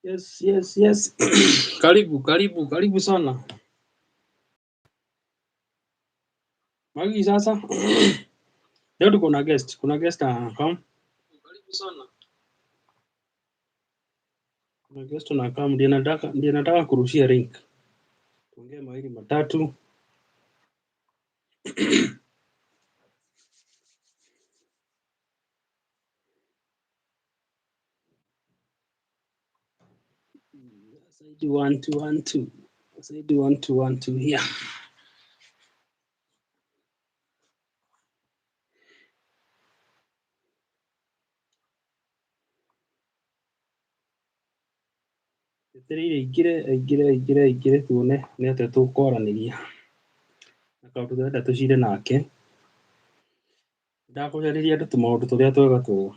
Yes. Karibu sana. Magi sasa. Leo tuko na guest. Kuna guest anakam. Karibu sana. Kuna guest anakam ndiye nataka kurushia ring. Tuongee mawili matatu. Said 1 2 1 2. Said 1 2 1 2 here. Igire tuone nĩ atĩa tũkwaranĩria na kaũndũ tũrenda tũcire nake. Ndakũjarĩria andũ tũmaũndũ tũrĩa twega twega.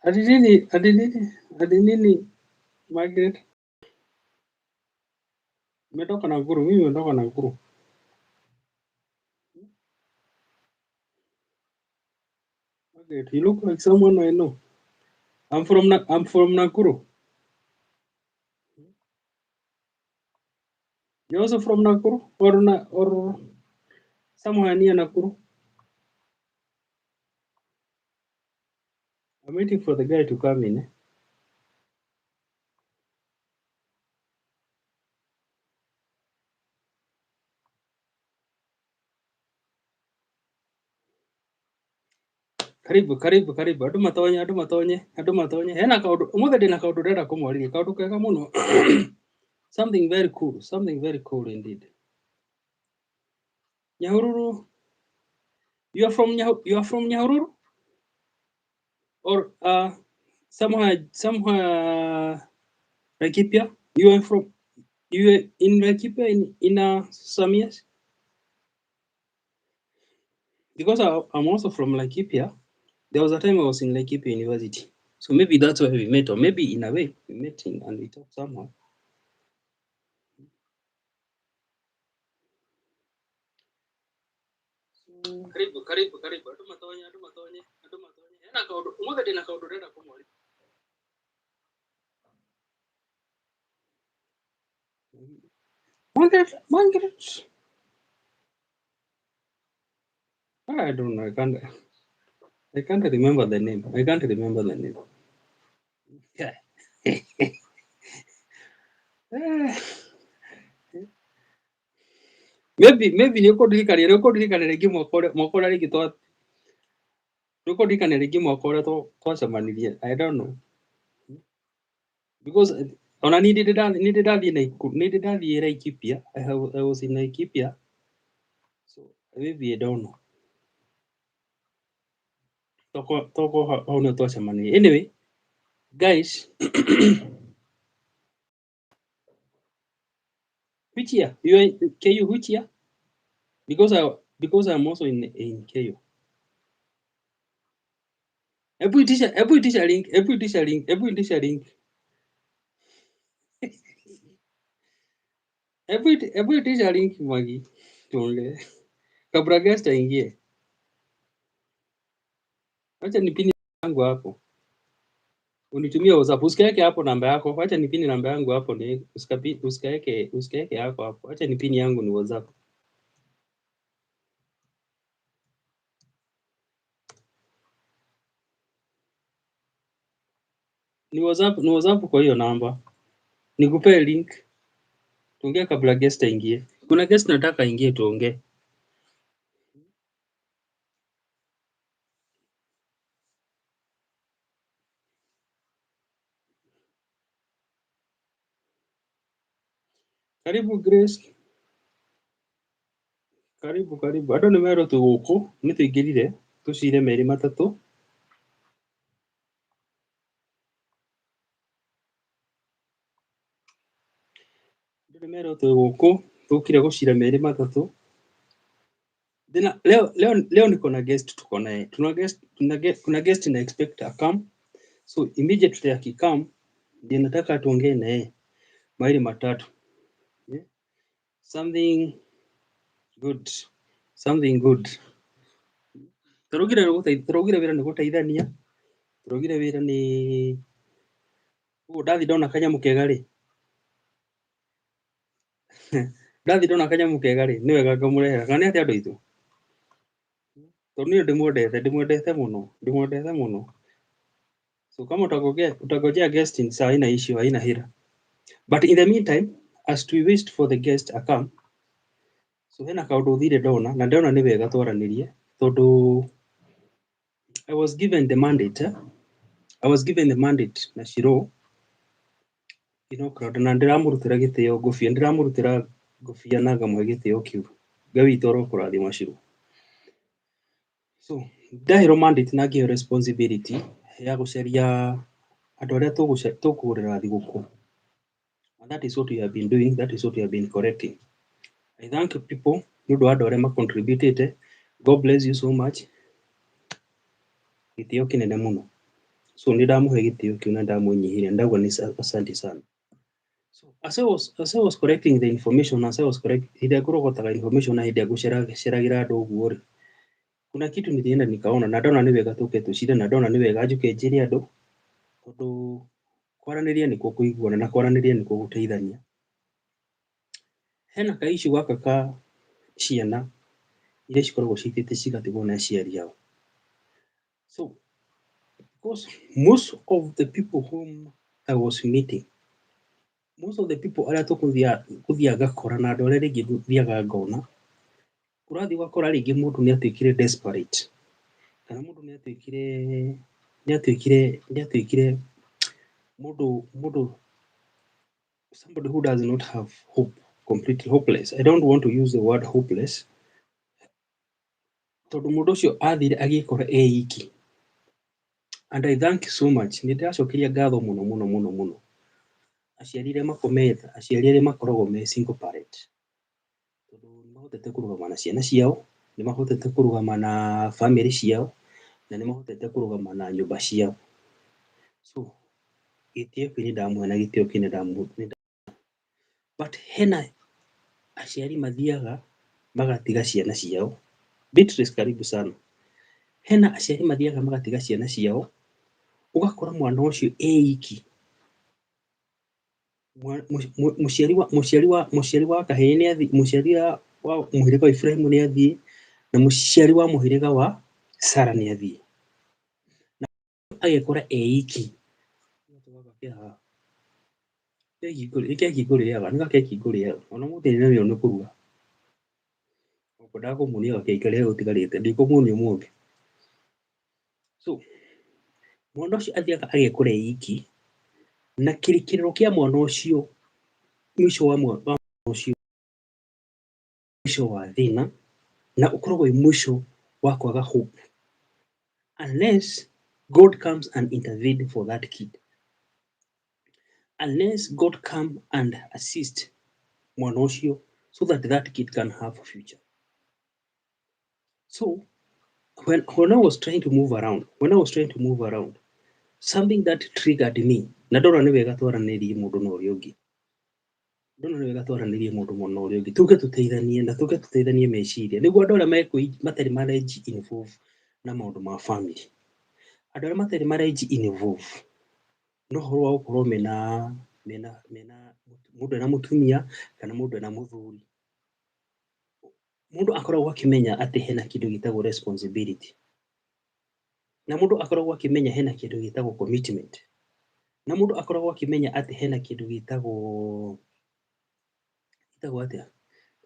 Ati nini Margaret? Umetoka Nakuru, mimi nimetoka Nakuru. Margaret, you look like someone I know. I'm from Nakuru. You're also from Nakuru or somewhere near Nakuru? I'm waiting for the guy to come in. Karibu. Andu matonye. Hena kaundu umuthe ndina kaundu ndenda kumwarĩria. Kaundu kega muno. Something very cool indeed. Nyahururu. You are from Nyahururu? Or somewhere Laikipia? You were in Laikipia in some years? Because I'm also from Laikipia. There was a time I was in Laikipia University. So maybe that's where we met, or maybe in a way we met and we talked somewhere. Karibu. Andu matonye. Hena kaundu umuthe ndina kaundu ndenda kumwarĩria. Margaret. I don't know. I can't remember the name. Yeah. Maybe nĩũkũndirikania rĩngĩ mwaka ũrĩa twacemanirie. I don't know. Because ona niĩ nĩndĩrathiĩ Laikipia. I was in Laikipia. So maybe I don't know. Toko hau nĩho twacemanirie. Anyway, guys, which year? You are in KU, which year? Because I'm also in KU. Every teacher link. Every teacher link Magi. Tuongee. Kabla guest aingie. Acha nipini yangu hapo. Unitumie WhatsApp. Usiweke hapo namba yako. Acha nipini namba yangu hapo ni usikaweke yako hapo. Acha nipini yangu ni WhatsApp. Ni WhatsApp kwa hiyo namba. Nikupe link. Tuongee kabla guest aingie. Kuna guest nataka aingie tuongee. Karibu Grace. Karibu. Andũ nĩmerwo twĩ gũkũ nĩtũingĩrire tũcire merĩ matatũ. Andũ nĩmerwo twĩ gũkũ tũkire gũcira merĩ matatũ. Then leo niko na guest tuko naye. Kuna guest na expect akam. So immediately akikam ndio nataka tuongee naye maili matatu. Yeah? Something good. Something good. Turugire wira ni guteithania. Turugire wira ni ndathi ndona kanyamu kega ri. Ndathi ndona kanyamu kega ri ni wega ngamurehera. Kana ni atia andu aitu. Tondu ni ndimwendete muno. So kama utagojea guest in saa haina issue, haina hira. But in the meantime, as we wait for the guest akam, so hena kaundu thire ndona na ndona ni wega twaranirie tondu I was given the mandate na Shiro, na ndiramurutira gitio ngufia, ndiramurutira ngufia na ngamwe gitio kiu. Ngai witũ arokũrathima Shiro. So ndahero mandate na ngĩheo responsibility ya gũcaria andũ arĩa tũkũgũrĩra thigũkũ. And that is what we have been doing, that is what we have been correcting. I thank people nĩ ũndũ wa andũ arĩa contributed. God bless you so much. Gĩtĩo kĩnene mũno. So nĩ ndamũhe gĩtĩo kĩu na ndamũnyihĩria, ndauga nĩ asante sana. So as I was correcting the information, hĩndĩ ya kũrogotaga information na hĩndĩ ya gũceragĩra andũ ũguo rĩ, kuna kitu nilienda nikaona na ndona nĩ wega tũke tũcire na ndona nĩ wega njũke njĩre andũ tondũ kwaranĩria nĩkuo kũiguana na kwaranĩria nĩkuo gũteithania. Hena ka issue gaka ka ciana iria cikoragwo ciĩtĩte cigatigwo na aciari ao. So because most of the people whom I was meeting, most of the people arĩa tũkũthiaga ngakora na andũ arĩa rĩngĩ thiaga ngona, ũrathiĩ ũgakora rĩngĩ mũndũ nĩ atuĩkire desperate, kana mũndũ nĩ atuĩkire mũndũ somebody who does not have hope, completely hopeless. I don't want to use the word hopeless. Tondũ mũndũ ũcio athire agĩkora iki. And I thank you so much. Nĩ ndĩracokeria ngatho mũno. Aciari arĩa makometha, aciari arĩa makoragwo me single parent. Tondũ nĩ mahotete kũrũgama na ciana ciao, nĩ mahotete kũrũgama na family ciao, na nĩ mahotete kũrũgama na nyũmba ciao. So gĩtĩo kĩu nĩ ndamũhe na gĩtĩo kĩu nĩ ndamũhe. But hena aciari mathiaga magatiga ciana ciao. Beatrice, karibu sana. Hena aciari mathiaga magatiga ciana ciao, ugakora mwana ũcio iki. Mũciari wa kahĩĩ nĩ athiĩ, mũciari wa mũhĩrĩga wa Ibrahimu nĩ athiĩ, na mũciari wa mũhĩrĩga wa Sara nĩ athiĩ. Na agekora iki. Keki ngũrĩaga, nĩ gakeki ngũrĩaga. Ona mũthĩ nĩ kũruga. Ndakũmuonia gakeki karĩa gũtigarĩte, ndikũmuonia ũmũthĩ. So mwana ũcio athiaga agekora iki, na kĩrĩkĩrĩro kĩa mwana ũcio, mwisho wa mwana ũcio, mwisho wa thĩna, na ũkoragwo wĩ mwisho wa kwaga hope, unless God comes and intervene for that kid, unless God come and assist mwana ũcio so that kid can have a future. So when I was trying to move around, something that triggered me, na ndona nĩ wega twaranĩrie mũndũ na ũrĩa ũngĩ. Ndona nĩ wega twaranĩrie mũndũ na ũrĩa ũngĩ. Tũke tũteithanie meciria. Nĩguo andũ arĩa matarĩ marenji involve na maũndũ ma family. Andũ arĩa matarĩ marenji involve no ũhoro wa gũkorwo mena mũndũ ena mũtumia kana mũndũ ena mũthuri. Mũndũ akoragwo akĩmenya atĩ hena kĩndũ gĩtagwo responsibility. Na mũndũ akoragwo akĩmenya hena kĩndũ gĩtagwo commitment. Na mũndũ akoragwo akĩmenya atĩ hena kĩndũ gĩtagwo atĩa,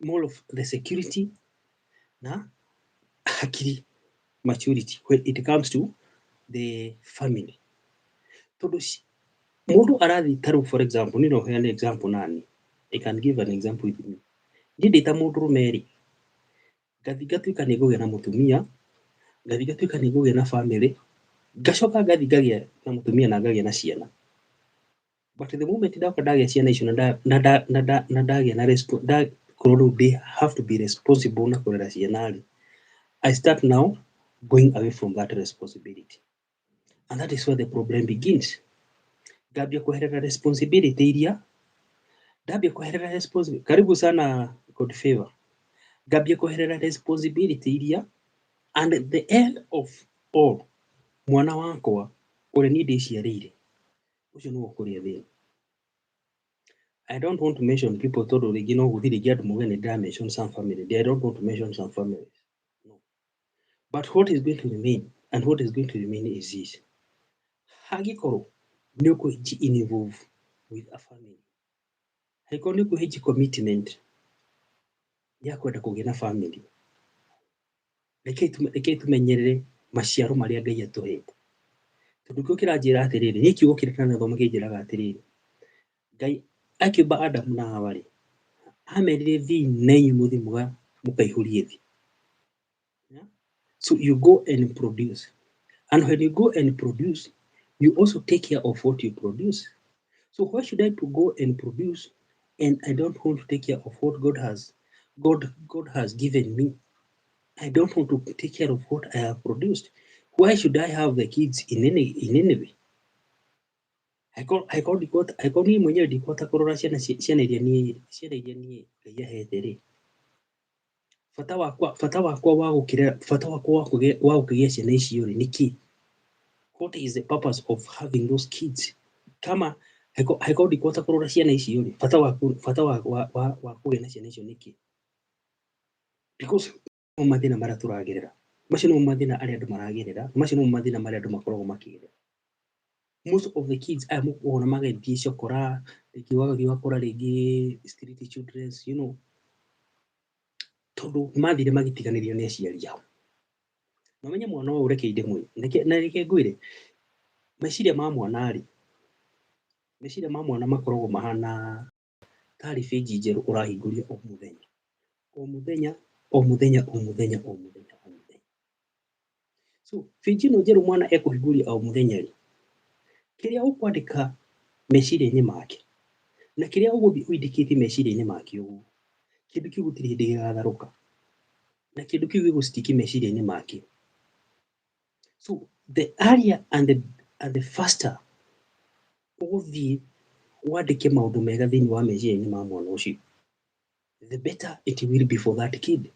more of the security na hakiri, maturity when it comes to the family. Tondũ mũndũ arathi tarũ, for example, nĩ no heane example nani. I can give an example with me. Niĩ ndĩ ta mũndũrũme rĩ, ngathi ngatuĩka nĩ ngũgĩa na mũtumia, ngathi ngatuĩka nĩ ngũgĩa na family, ngacoka ngathi ngagĩa na mũtumia na ngagĩa na ciana. But the moment ndagĩa ciana icio na ndagĩa na korwo rĩu they have to be responsible na kũrera ciana rĩ, I start now going away from that responsibility. And that is where the problem begins. Ngambia kuherera responsibility iria ndambia kuherera responsibility. Karibu sana God favor. Ngambia kuherera responsibility iria, and at the end of all, mwana wakwa uria ni ndiciarĩire ucio nĩwe ũkũrĩa thĩna. I don't want to mention people tondũ rĩngĩ no gũthiĩ rĩngĩ andũ muge nĩ ndĩra mention some family. I don't want to mention some families. No. But what is going to remain, and what is going to remain is this. Hangĩkorwo nĩ ũkũhiji involve with a family, hangĩkorwo nĩ ũkũhiji commitment ya kwenda kũgĩa na family, rekei tũmenyerere maciaro marĩa Ngai atũhete. Tondũ kĩo kĩranjĩra atĩrĩrĩ, nĩ kiugo kĩrĩa kĩranathomo kĩnjĩraga atĩrĩrĩ, Ngai akĩũmba Adamu na Hawa rĩ, amerire thiĩ na inyuĩ mũthiĩ mũkaihũrie thĩ. So you go and produce. And when you go and produce, you also take care of what you produce. So why should I to go and produce and I don't want to take care of what God has given me? I don't want to take care of what I have produced. Why should I have the kids in any way? I ni mwenyewe ndikota kurora ciana iria ni Ngai ahete rĩ. Bata wakwa wa gũkĩgĩa ciana icio rĩ nĩ kĩ? What is the purpose of having those kids? Kama haiko ndikota kurora ciana icio rĩ, bata wa kũgĩa na ciana icio nĩ kĩ? Because no mathĩna marĩa tũragerera, macio no mathĩna arĩa andũ maragerera, macio no mathĩna marĩa andũ makoragwo makĩgerera. Most of the kids aya mũkuona magĩthiĩ cokora, rĩngĩ wagathiĩ wakora rĩngĩ street children, you know, tondũ mathire magĩtiganĩrio nĩ aciari ao. Na ũmenye mwana ũyũ reke ndĩmwĩre, na reke ngwĩre, meciria ma mwana rĩ, meciria ma mwana makoragwo mahana tarĩ bĩnji njerũ ũrahingũria o mũthenya, o mũthenya, o mũthenya, o mũthenya, o mũthenya, o mũthenya. So bĩnji ĩno njerũ mwana ekũhingũria o mũthenya rĩ, kĩrĩa ũkwandĩka meciria-inĩ make na kĩrĩa ũgũthiĩ ũindĩkĩtie meciria-inĩ make ũguo, kĩndũ kĩu gũtirĩ hĩndĩ gĩgatharũka, na kĩndũ kĩu gĩgũstick meciria-inĩ make. So the earlier and the faster ũgũthiĩ wandĩke maũndũ mega thĩinĩ wa meciria-inĩ ma mwana ũcio, the better it will be for that kid.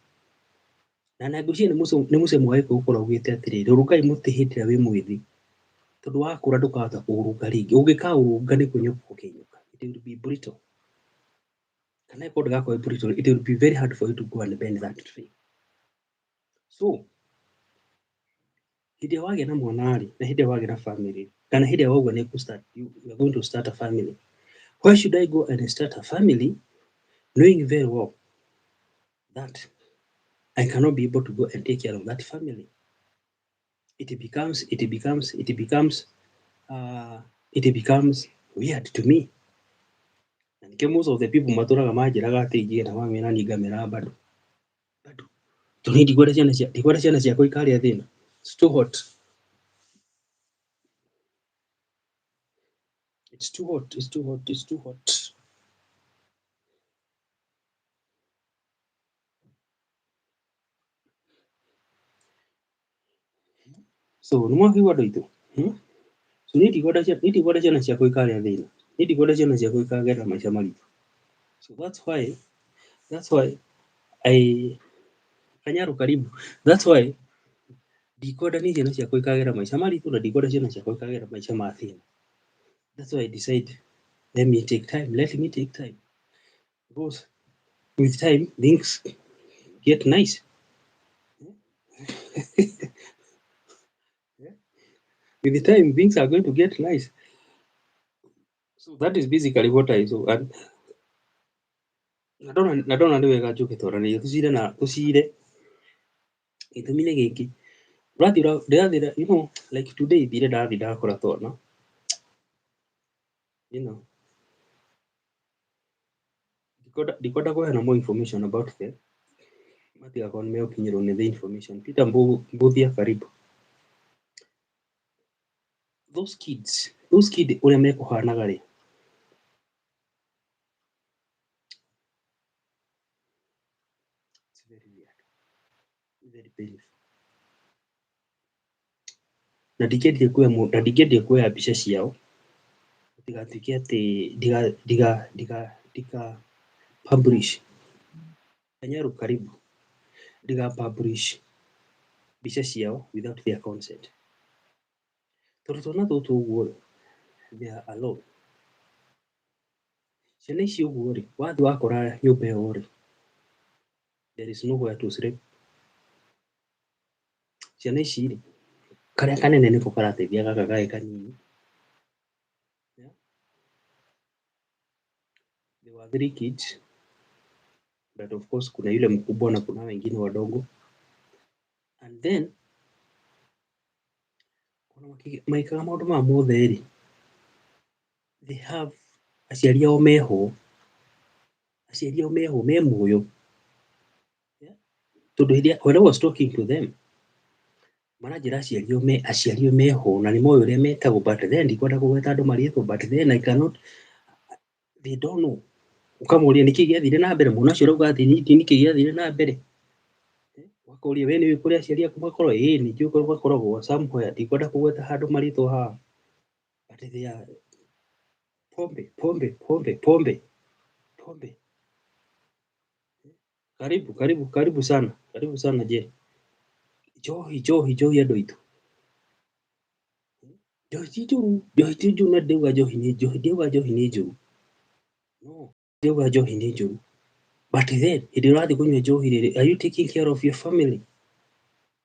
Na ngwĩciria nĩ mũsemo wa Gĩkũyũ ũkoragwo ugĩte atĩrĩrĩ, rũrũngai mũtĩ hĩndĩ ĩrĩa wĩ mwĩthĩ, tondũ wakũra ndũkahota kũrũnga rĩngĩ. Ũngĩkaũrũnga nĩ kũinũka ũkĩinũka. It will be brittle. Kana ĩkorwo ndĩgakorwo brittle, it will be very hard for you to go and bend that tree. So hĩndĩ ĩrĩa wagĩa na mwana rĩ, na hĩndĩ ĩrĩa wagĩa na family, kana hĩndĩ ĩrĩa wauga you are going to start a family, why should I go and start a family knowing very well that I cannot be able to go and take care of that family? It becomes weird to me. Na nikio most of the people matũraga manjĩraga atĩ ingĩgĩa na family na niĩ ngamera bado. Tondũ ndikwenda ciana ciakwa ikarĩa thĩna. It's too hot. It's too hot. It's too hot. It's too hot. So nĩ mwakĩigua andũ aitũ. So niĩ ndikwenda ciana ciakwa ikarĩa thĩna. Niĩ ndikwenda ciana ciakwa ikagerera maica maritũ. So that's why Kanyaru karibu. That's why ndikwenda niĩ ciana ciakwa ikagerera maica maritũ na ndikwenda ciana ciakwa ikagerera maica ma thĩna. That's why I decide let me take time. Because with time things get nice. With time things are going to get nice. So that is basically what I do. And ndona nĩ wega njũke twaranĩrie tũcire gĩtũmi nĩ gĩkĩ. Ndĩrathira, you know, like today thire ndathi ndakora twana, you know, ndikwenda kũheana more information about them matigakorwo nĩ megũkinyĩrwo nĩ the information. Peter Mbuthia karibu. Those kids ũrĩa mekũhanaga rĩ, it's very weird, very painful. na ndingĩendie kuoya mbica ciao ndigatuĩke atĩ ndiga publish Kanyaru karibu ndiga publish mbica ciao without their consent. Tondũ twana tũtũ ũguo they are alone. Ciana ici ũguo rĩ, wathiĩ wakora nyũmba ĩyo rĩ, there is nowhere to sleep. Ciana ici rĩ, karĩa kanene nĩko karateithia gaka gake kanini. There were 3 kids, but of course kuna yule mkubwa na kuna wengine wadogo. And then maikaga maũndũ maya mothe rĩ, they have aciari ao meho me muoyo. Tondũ when I was talking to them maranjĩra aciari ao meho na nĩ moĩ ũrĩa metagwo, but then ndikwenda kũgweta andũ marĩtwa, but then I cannot, they don't know. Ũkamũria nĩkĩ gĩathire na mbere, mwana ũcio arauga atĩ nĩkĩ gĩathire na mbere. Ũkaũria we nĩũĩ kũrĩa aciari aku makoragwo, ĩĩ nĩnjũĩ kũrĩa makoragwo somewhere, ndikwenda kũgweta handũ marĩtwa haha, but they are pombe. Karibu sana je. Njohi andũ aitũ. Njohi ti njũru, na ndiuga njohi nĩ njũru. No, ndiuga njohi nĩ njũru. But then, hĩndĩ ĩrĩa ũrathiĩ kũnyua njohi rĩrĩ, are you taking care of your family?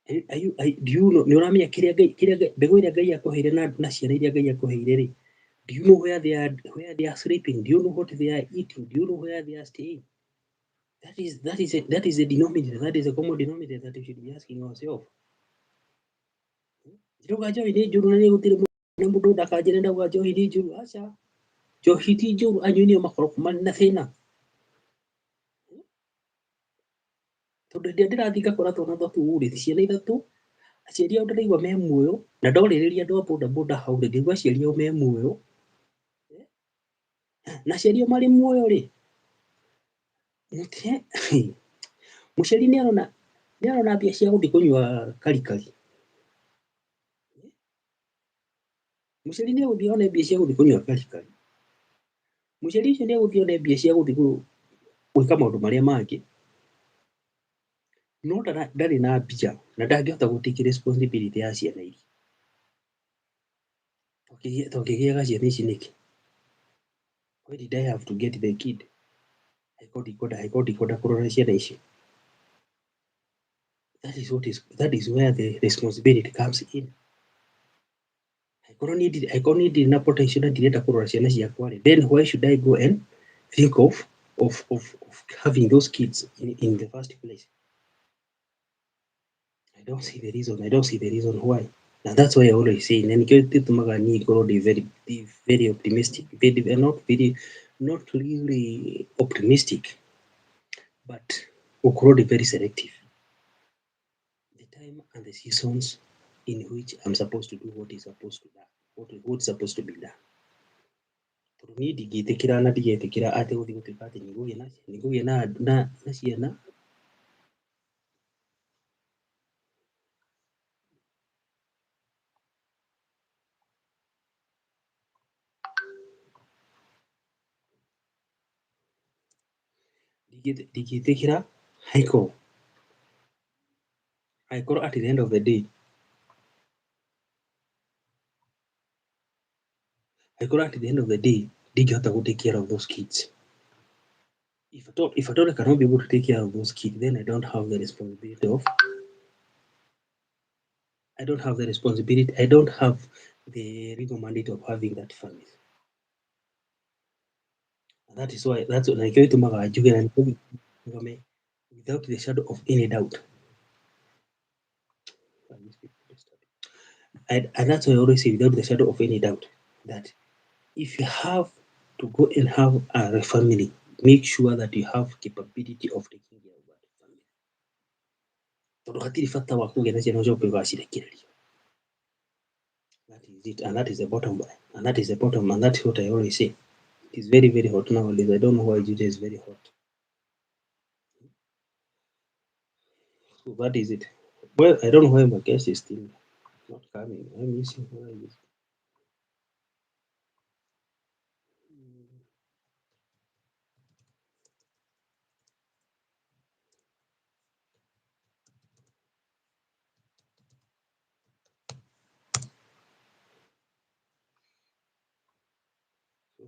Do you know, nĩ ũramenya mbegũ ĩrĩa Ngai akũheire na ciana iria Ngai akũheire rĩ, do you know where they are sleeping? Do you know what they are eating? Do you know where they are staying? That is a denominator. That is a common denominator that we should be asking ourselves. Ndiuga njohi nĩ njũru na nĩ gũtirĩ mũndũ ndakanjĩre ndauga njohi nĩ njũru. Aca, njohi ti njũru, anyui nĩo makoragwo marĩ na thĩna. Tondũ hĩndĩ ĩrĩa ndĩrathiĩ ngakora twana tũtũ rĩ, ciana ithatũ, aciari ao ndĩraigua me muoyo, na ndorĩrĩria andũ a bodaboda hau rĩ, ngaigua aciari ao me muoyo. Na aciari ao marĩ muoyo rĩ, mũciari nĩarona mbia cia gũthiĩ kũnyua karikari. Mũciari nĩegũthiĩ one mbia cia gũthiĩ kũnyua karikari. Mũciari ũcio nĩegũthiĩ one mbia cia gũthiĩ gwĩka maũndũ marĩa mangĩ. No ndarĩ na mbia na ndangĩhota gũ-take responsibility ya ciana ici. Twakĩgĩaga ciana ici nĩkĩ? Why did I have to get the kid? Haiko ndikwenda kũrora ciana ici. That is where the responsibility comes in. Haiko niĩ ndirĩ na potential na ndirenda kũrora ciana ciakwa rĩ, then why should I go and think of having those kids in the first place? I don't see the reason why. And that's why I always say, na nikio gĩtũmaga niĩ ngorwo ndĩ very optimistic, not really optimistic, but gũkorwo ndĩ very selective. The time and the seasons in which I'm supposed to do what is supposed to be done. Tondũ niĩ ndingĩtĩkĩra na ndigetĩkĩra atĩ gũthiĩ gũtuĩka atĩ nĩngũgĩa na ciana ndingĩtĩkĩra haikorwo at the end of the day ndingĩhota gũ-take care of those kids. If at all I cannot be able to take care of those kids, then I don't have the responsibility. I don't have the legal mandate of having that family. And that is why nikio gĩtũmaga njuge na without the shadow of any doubt. And that's why I always say, without the shadow of any doubt, that if you have to go and have a family, make sure that you have capability of taking care of that family. Tondũ hatirĩ bata wa kũgĩa na ciana ũcoke ũgacirekereria. That is it, and that is the bottom line, and that is what I always say. It is very, very hot nowadays. I don't know why it is very hot. So that is it. Well, I don't know why my guest is still Not coming. I'm missing. Where is it?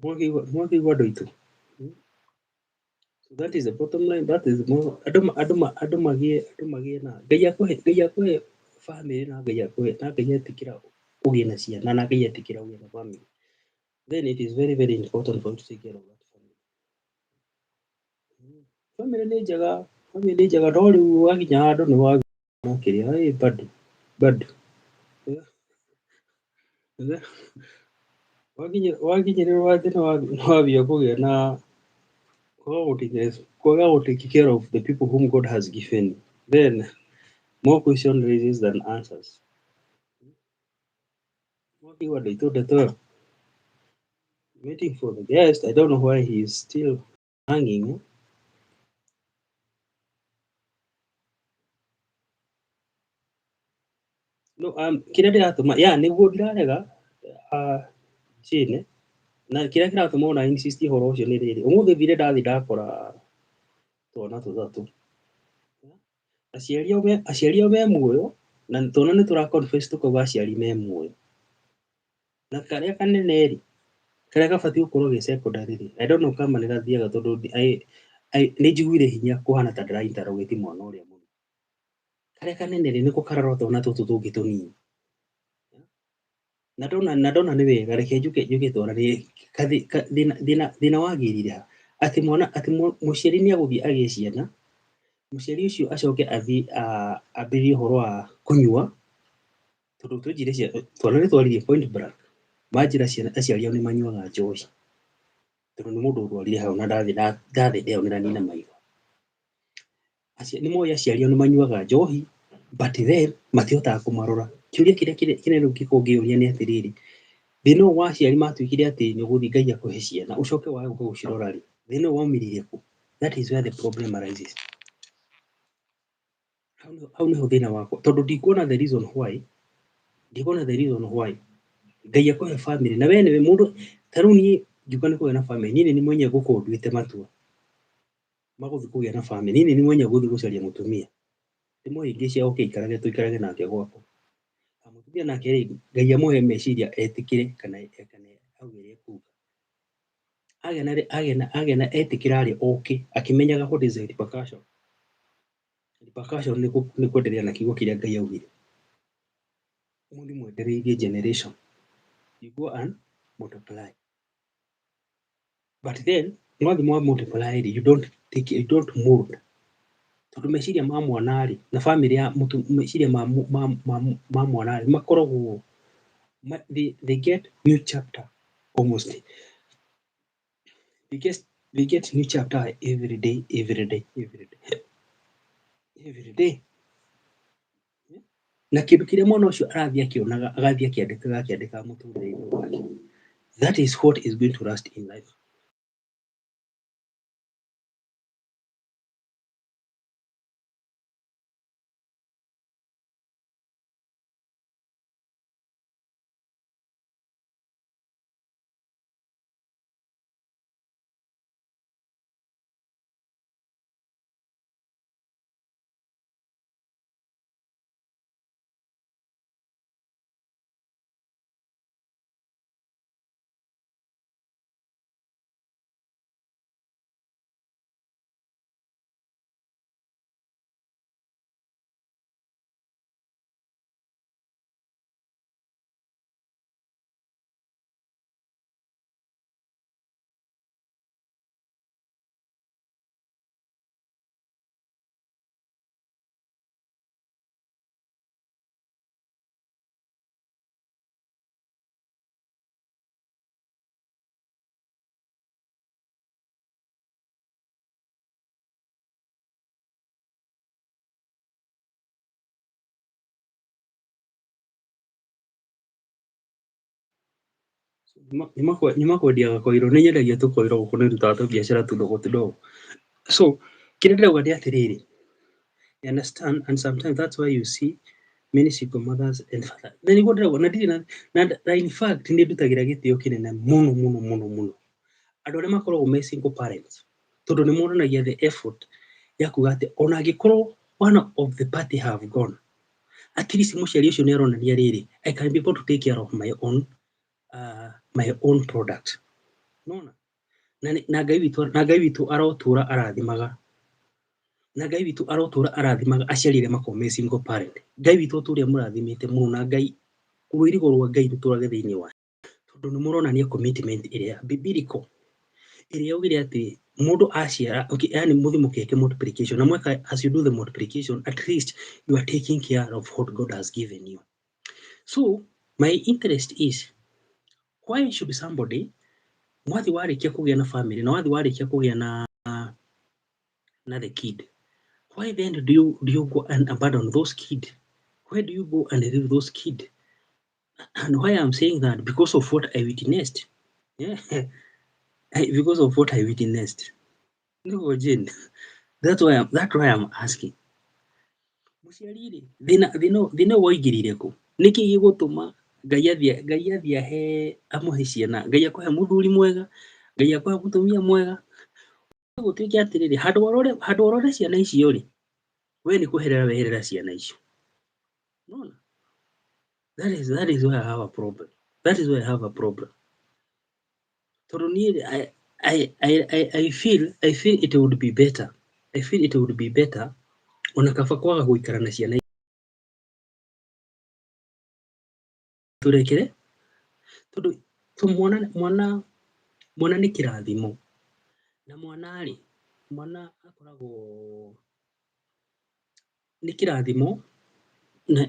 What do you do? So that is the bottom line. That is more. Adumagie na. Gaya kwe family na gaya tikira ugi na siya na gaya tikira ugi na family. Then it is very very important for you to take care of that family. Family ni jaga doli wagi nyado ni wagi na kiri. Hey bad. Wagi nyere wagi na wagi kuge na kwa take care of the people whom God has given. Then more question raises than answers. Wagi what they told the third. Waiting for the guest. I don't know why he is still hanging. No, kira ndiratuma ya niguo ndirarega Jane na kira kiratuma ona insist horo ucio ni riri umuthi thire ndathi ndakora twana tuthatu aciari ao me muoyo na twana ni tura confess tukauga aciari me muoyo na karia kanene ri karia gabati gukorwo ge secondary ri I don't know kama ni gathiaga tondu ni njiguire hinya kuhana ta ndira interrogate mwana uria muno karia kanene ri niko kararwo twana tutu tungi tunini na ndona ni wega reke njuke twana ri thina wagirire ha ati muciari ni aguthie agie ciana muciari ucio acoke athie ambirie uhoro wa kunyua tondu twenjire twana ni twaririe point blank manjira ciana aciari ao ni manyuaga njohi tondu ni mundu urwarire hau na ndathi ndeonera nina maitho ni moĩ aciari ao ni manyuaga njohi but then matihotaga kumarora kiuria kiria kinene ngiũria ni atiriri thina ũyũ wa aciari matuĩkire atĩ nĩ ũgũthiĩ Ngai akũhe ciana ũcoke wage gũka gũcirora rĩ thina ũyũ waumĩrire kũ? That is where the problem arises. Hau nĩho thĩna wakwa tondũ ndikuona the reason why Ngai akũhe family na we nĩwe mũndũ ta rĩu niĩ ngiuga nĩ kũgĩa na family niĩ nĩ mwenye gũkorwo nduĩte matua magũthiĩ kũgĩa na family niĩ nĩ mwenye gũthiĩ gũcaria mũtumia ndĩmũhĩngĩcie oke tũikarage nake gwakwa mũtumia nake rĩ Ngai amũhe meciria etĩkĩre kana auge ũrĩa ekuga agĩa na etĩkĩra rĩ oke akĩmenyaga what is the repercussion nĩ kwenderea na kiugo kĩrĩa Ngai augire mũndũ mwendereirie generation you go and multiply but then mwathi multiply rĩ you don't mold tondu meciria ma mwana rĩ na family ya meciria ma mwana rĩ makoragwo they get new chapter almost they get new chapter every day na kindu kiria mwana ucio arathie akionaga agathie akiandikaga muturire-ini wake that is what is going to last in life. Nyuma kwendiaga koiro nĩ nyendagia tũkoiro gũkũ nĩ ndutaga tũbiacara tũdogo tũdogo so kĩrĩa ndĩrauga nĩ atĩrĩrĩ you understand and sometimes that's why you see many single mothers and fathers. Na niguo ndĩrauga na ndirĩ na in fact nĩ ndutagĩra gĩtĩo kĩnene mũno andũ arĩa makoragwo me single parents, tondũ nĩ monanagia the effort ya kuga atĩ ona angĩkorwo one of the party have gone, at least mũciari ũcio nĩ aronania rĩrĩ, I can be able to take care of my own product. Nona na Ngai witũ arotũra arathimaga, na Ngai witũ arotũra arathimaga aciari arĩa makoragwo me single parent. Ngai witũ ũrĩa mũrathimĩte mũno, na Ngai rũirigo rwa Ngai rũtũrage thĩinĩ wa, tondũ nĩ mũronania commitment ĩrĩa biblical ĩrĩa yaugire atĩ mũndũ aciara, okay, yani mũthi mũkeke multiplication, na mweka as you do the multiplication, at least you are taking care of what God has given you. So my interest is, why should somebody mwathi warĩkia kũgĩa na family na wathi warĩkia kũgĩa na the kid, why then do you go and abandon those kid? Why do you go and leave those kid? And why I'm saying that, because of what I witnessed. Yeah. Because of what I witnessed. No, Jane. That's why I'm asking. Mũciari thina woigirire kũ? Nĩkĩ gĩgũtũma Ngai athia he amuhe ciana, Ngai akũhe mũthuri mwega, Ngai akũhe mũtumia mwega, gũtuĩke atĩrĩrĩ, handũ orore ciana icio rĩ, we nĩ kũherera weherera ciana icio. No, that is why I have a problem. That is why I have a problem. Tondũ niĩ I feel it would be better. I feel it would be better ona kaba kwaga gũikara na ciana turekere, tondũ mwana nĩ kĩrathimo, na mwana akoragwo nĩ kĩrathimo,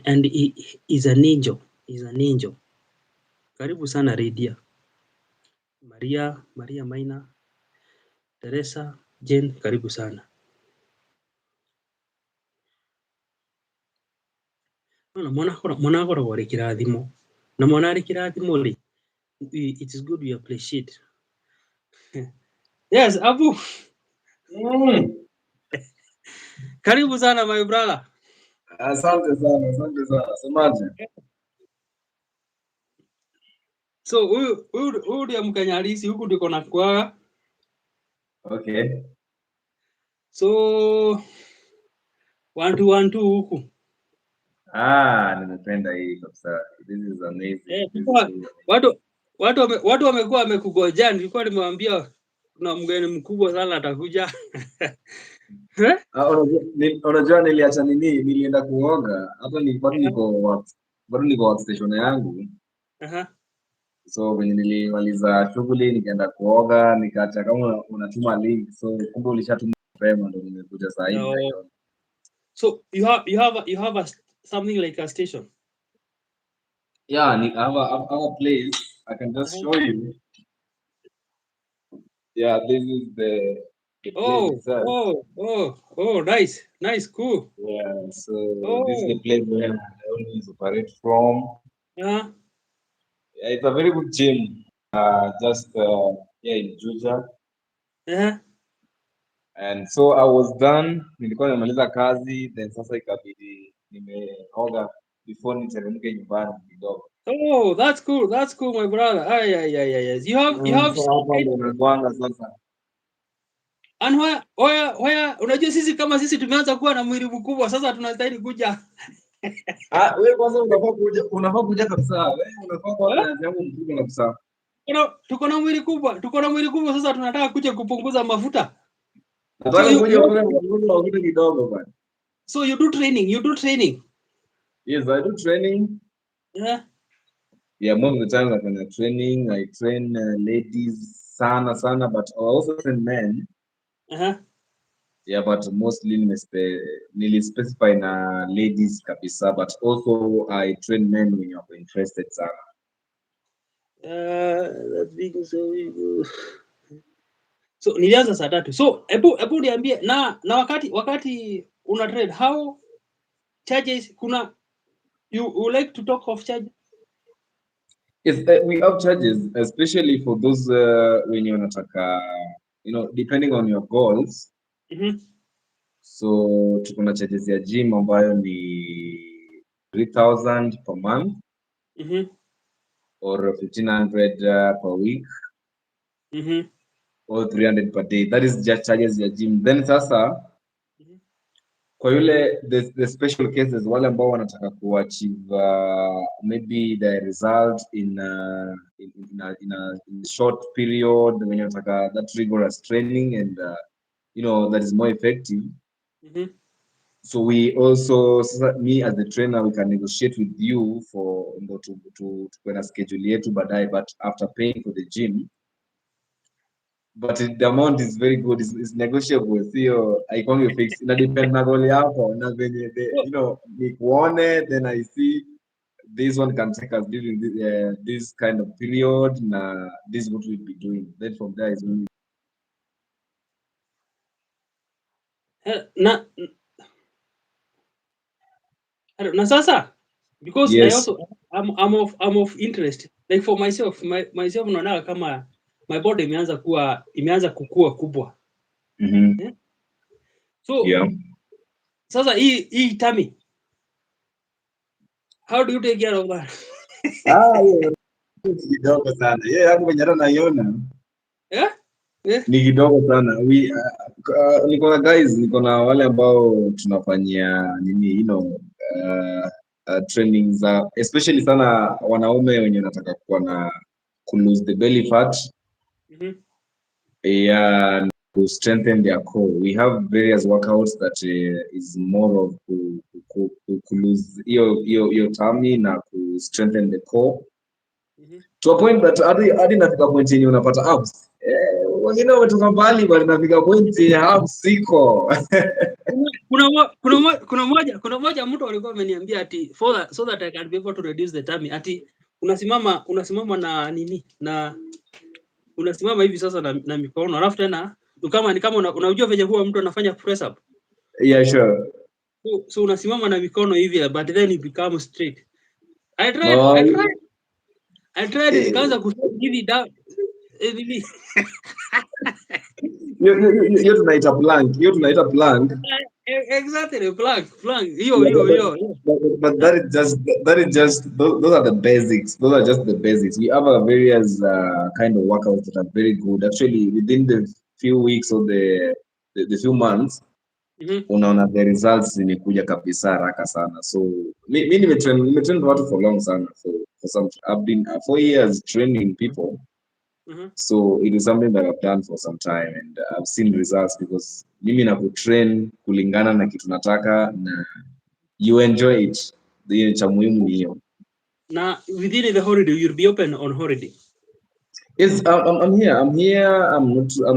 and he is an angel. Karibu sana Lydia, Maria Maina, Teresa, Jane, karibu sana. Mwana akoragwo arĩ kĩrathimo, na mwana arĩ kĩrathimo rĩ, it is good we appreciate. Yes, Abu. Karibu sana my brother. Asante sana. Semaje? So huyu ndiye Mkenya halisi, huku ndiko nakuaga. Okay. So 1-2 huku. Nimependa hii kabisa. This is amazing. Watu wamekuwa wamekugojea, nilikuwa nimewambia kuna mgeni mkubwa sana atakuja. Unajua niliacha nilienda kuoga. Hapa bado niko workstation yangu. So when nilimaliza shughuli nikaenda kuoga, nikaacha kama unatuma link. So kumbe ulishatuma mapema ndio nimekuja saa hii. No. So you have something like a station? Yeah, I have a place. I can just show you. Yeah, this is the place itself. Nice, cool. Yeah, so this is the place where I always operate from. Yeah, it's a very good gym. Just here in Juja. And so I was done. Nilikuwa nimemaliza kazi, then sasa ikabidi nimeoga before niteremke nyumbani kidogo. Oh, that's cool, my brother. Yes. You have sasa. And where unajua sisi kama sisi tumeanza kuwa na mwili mkubwa sasa tunastahili kuja. Wewe kwanza unafaa kuja kabisa. Wewe unafaa kuwa na jambo mkubwa kabisa. Tuko na mwili kubwa sasa tunataka kuja kupunguza mafuta. So you do training? Yes, I do training. Yeah, most of the time nafanya training. I train ladies sana, but I also train men. Yeah, but mostly nili specify na ladies kabisa, but also I train men when you're interested sana. That's being so nilianza saa 3. So ebu niambie na wakati una trade, how charges kuna you like to talk of charges? Yes, we have charges, especially for those when you wanataka, depending on your goals. So tuko na charges ya gym ambayo ni 3,000 per month. Or 1,500 per week. Or 300 per day. That is just charges ya gym. Then sasa kwa yule the special cases wale ambao wanataka kuachieve maybe the result in a short period, when you wanataka that rigorous training and that is more effective. So we also, me as the trainer, we can negotiate with you for to when a schedule yetu baadaye, but after paying for the gym. But the amount is very good, is negotiable, sio haikwangi fixed, ina depend na goal yako na venye nikuone, then I see this one can take us during this kind of period, na this is what we'll be doing, then from there is when na sasa because yes. I'm of interest, like for myself naona kama my body imeanza kukua kubwa. So yeah. Sasa hii tummy, how do you take care of that? Kidogo sana hapo kwenye hata naiona ni kidogo sana. Niko na guys, niko na wale ambao tunafanyia nini training za especially sana wanaume wenye wanataka kuwa na lose the belly fat. To strengthen their core. We have various workouts that is more of to lose your tummy na to strengthen the core. To a point that hadi nafika point yenye unapata abs. Wengine wametoka mbali bali nafika point yenye abs siko. Kuna moja mtu alikuwa ameniambia ati so that I can be able to reduce the tummy, ati unasimama na nini, na unasimama hivi sasa na mikono, alafu tena ni kama unajua venye huwa mtu anafanya press up. Yeah, sure. So unasimama na mikono hivi, but then it becomes straight. I tried nikaanza hivi down hivi. Hiyo tunaita plank. Exactly, plank. But that is just those are the basics. Those are just the basics. We have various kind of workouts that are very good. Actually, within the few weeks or the few months, unaona the results zimekuja kabisa haraka sana. So mimi nimetrain watu for long sana. For some, I've been 4 years training people. So it is something that I've done for some time and I've seen results because mimi nakutrain kulingana na kitu nataka na you enjoy it. The cha muhimu hiyo. Na within the holiday you'll be open on holiday? Yes, I'm here. I'm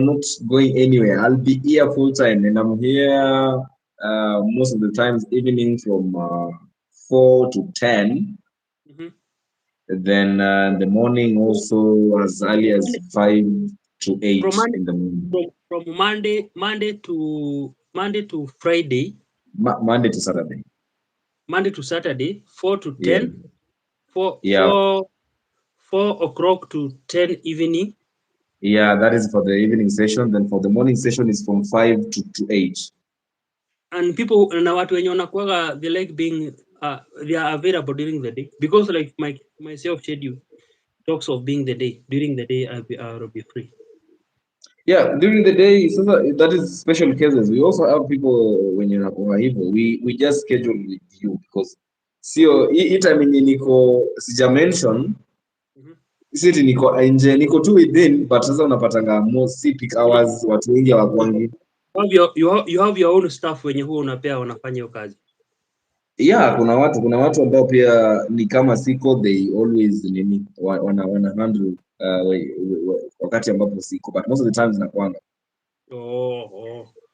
not going anywhere. I'll be here full time and I'm here most of the times evening from 4 to 10. Then the morning also as early as 5 to 8 in the morning. From Monday to Friday. Monday to Saturday. Monday to Saturday, 4 to 10. Yeah. 4 o'clock to 10 evening. Yeah, that is for the evening session. Then for the morning session is from 5 to 8. And people na watu wenye wanakuwa they like being they are available during the day, because like myself schedule talks of being during the day I'll be free. Yeah, during the day, so that is special cases. We also have people when you're hivyo, we just schedule with you because sio hii time yenye niko sija mention sisi niko nje, niko tu within, but sasa unapatanga most peak hours watu wengi hawakwangi. You have your own staff wenye huo unapea wanafanya hiyo kazi. Yeah, kuna watu ambao pia ni kama siko, they always nini wana handle wakati ambapo siko, but most of the times nakwanga.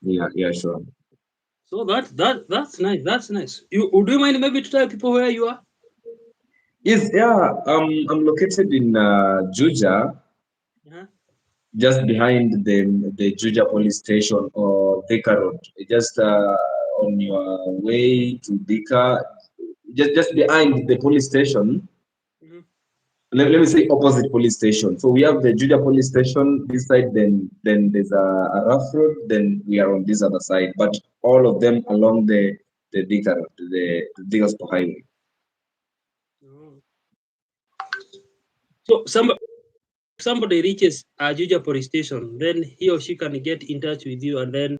Yeah, sure. So that's nice. Do you mind maybe to tell people where you are? Yes, yeah. I'm located in Juja, just behind the Juja police station or Thika Road. Just on your way to Thika, just behind the police station. Let me say opposite police station. So we have the Juja police station this side, then there's a rough road, then we are on this other side. But all of them along the Thika Road, the Thika highway. So somebody reaches Juja police station, then he or she can get in touch with you, and then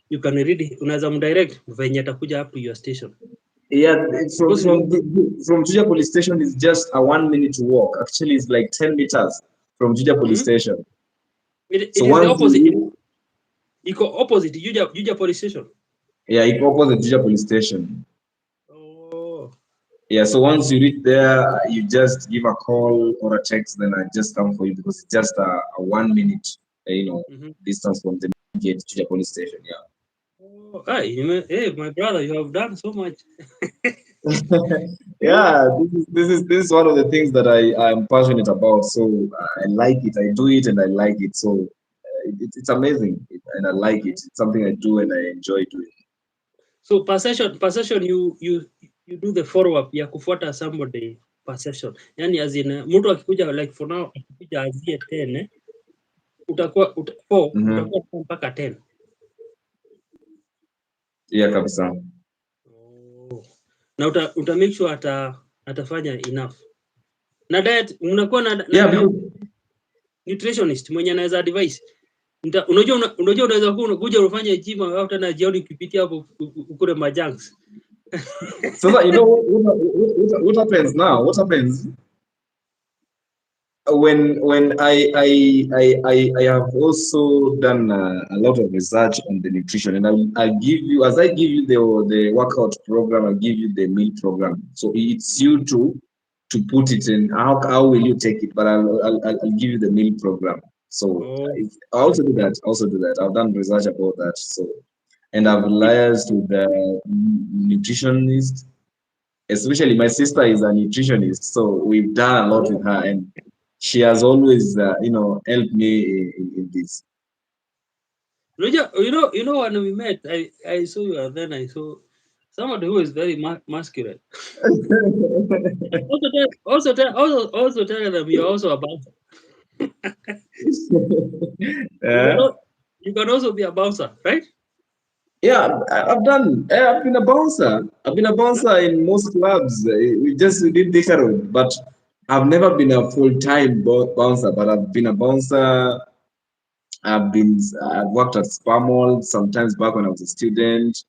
you can read, unaweza mdirect venye atakuja up to your station. Yeah, from Juja police station is just a 1 minute walk. Actually, it's like 10 meters from Juja police station. It is the opposite. Iko opposite Juja police station. Yeah, it's opposite Juja police station. Oh. Yeah, so once you reach there, you just give a call or a text, then I just come for you because it's just a 1 minute, distance from the gate to the police station. Yeah. Oh, hey, my brother, you have done so much. Yeah, this is one of the things that I'm passionate about. So I like it. I do it and I like it. So it's amazing and I like it. It's something I do and I enjoy doing. So per session you do the follow up ya kufuata somebody per session. Yani as in mtu akikuja like for now akikuja azie 10 utakuwa 4 utakuwa mpaka 10. Yeah, kabisa. Oh. Na uta make sure atafanya enough. Na diet mnakuwa na nutritionist mwenye anaweza advise. Unajua unaweza kuja ufanye gym au tena jioni ukipitia hapo ukule majunks. So you know what happens now? What happens when I have also done a lot of research on the nutrition, and I'll give you, as I give you the workout program, I'll give you the meal program. So it's you to put it in. How will you take it? But I'll give you the meal program. So I also do that. I've done research about that. So, and I've liaised with the nutritionist. Especially my sister is a nutritionist, so we've done a lot with her, and she has always, helped me in this. You know when we met, I saw you, and then I saw somebody who is very masculine. also tell them you're also a bouncer. You can also be a bouncer, right? Yeah, I've been a bouncer. I've been a bouncer in most clubs. We did Dikaroad, but I've never been a full-time bouncer. But I've been a bouncer. I've worked at Spa Mall sometimes back when I was a student.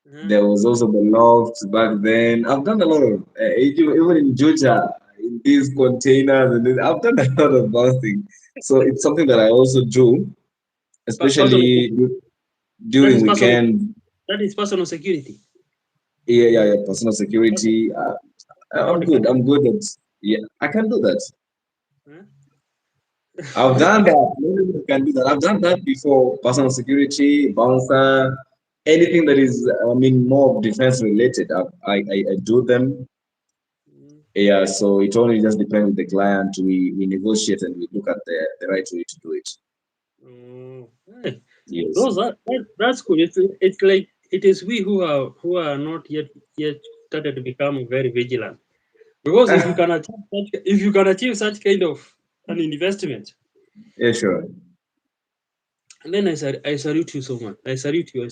There was also the loft back then. I've done a lot of even in Georgia in these containers, and I've done a lot of bouncing. So it's something that I also do, especially during weekend. That is personal security. Yeah, personal security. I'm good. I can do that. I've done that. Can do that. I've done that before. Personal security, bouncer, anything that is, more defense related. I do them. Yeah, so it only just depends with the client. We negotiate and we look at the right way to do it. Yes. That's cool. It's like it is we who are not yet started to become very vigilant. Because if you can achieve such kind of an investment. Yeah, sure. And then I salute you so much. I salute you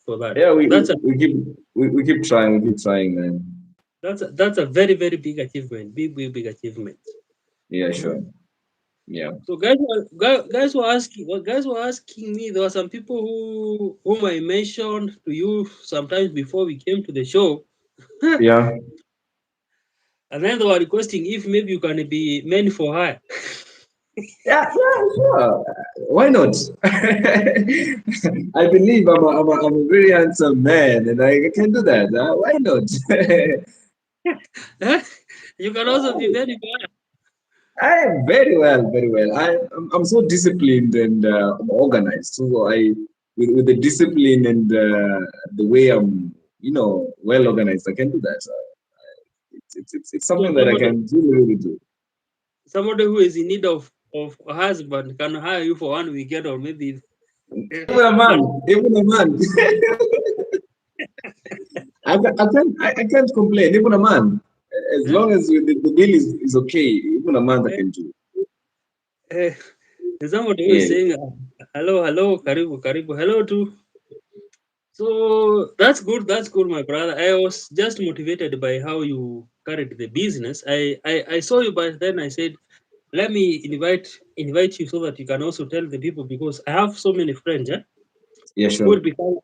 for that. Yeah, we keep trying, man. That's a very, very big achievement. Big achievement. Yeah, sure. Yeah. So guys were asking me. There were some people whom I mentioned to you sometimes before we came to the show. Yeah. And then they were requesting if maybe you can be men for hire. Yeah, sure. Why not? I believe I'm a very handsome man, and I can do that. Why not? You can also be very good. I am very well, very well. I'm so disciplined and organized. So with the discipline and the way I'm, well organized, I can do that. It's something that I can really do. Somebody who is in need of a husband can hire you for 1 weekend or maybe even a man. I can't complain. Even a man, as long as the bill is okay, even a man I can do. Somebody who is saying hello, karibu, hello too. So that's good, my brother. I was just motivated by how you carried the business. I saw you, but then I said, let me invite you so that you can also tell the people, because I have so many friends, Yeah, who sure.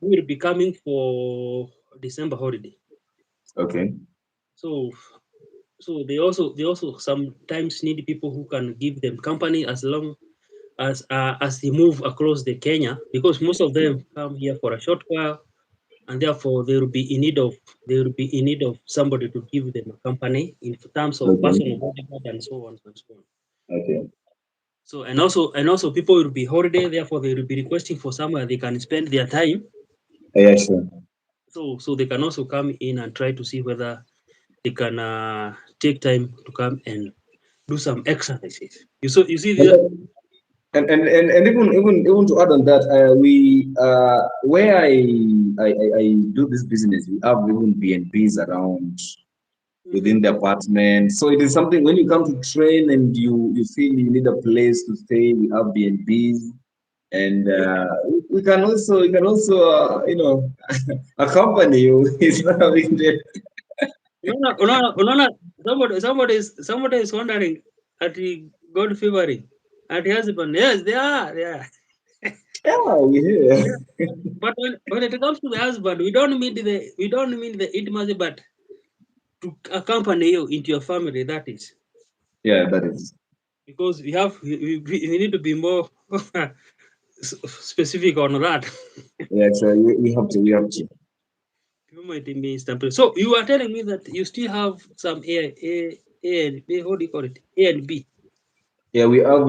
will be coming for December holiday. Okay. So they also sometimes need people who can give them company as long as they move across the Kenya, because most of them come here for a short while, and therefore they will be in need of somebody to give them a company in terms of Okay. personal bodyguard and so on and so on. Okay. So and also people will be holiday, therefore they will be requesting for somewhere they can spend their time. Yeah, sure. So they can also come in and try to see whether they can take time to come and do some exercises. You see And, the and even to add on that, we where I do this business, we have even B&Bs around within the apartment. So it is something when you come to train and you feel you need a place to stay, we have B&Bs. And we can also accompany you. It's not a big deal. unaona somebody is wondering at the God favoring at husband. Yes, they are. Yeah, we here. Yeah. But when it comes to the husband, we don't mean the intimacy, but to accompany you into your family. That is Yeah, that is. because we need to be more specific on that. Yeah, so we have to. We have to. You might be instantly. So you are telling me that you still have some A and B. What do you call it? A and B. Yeah, we have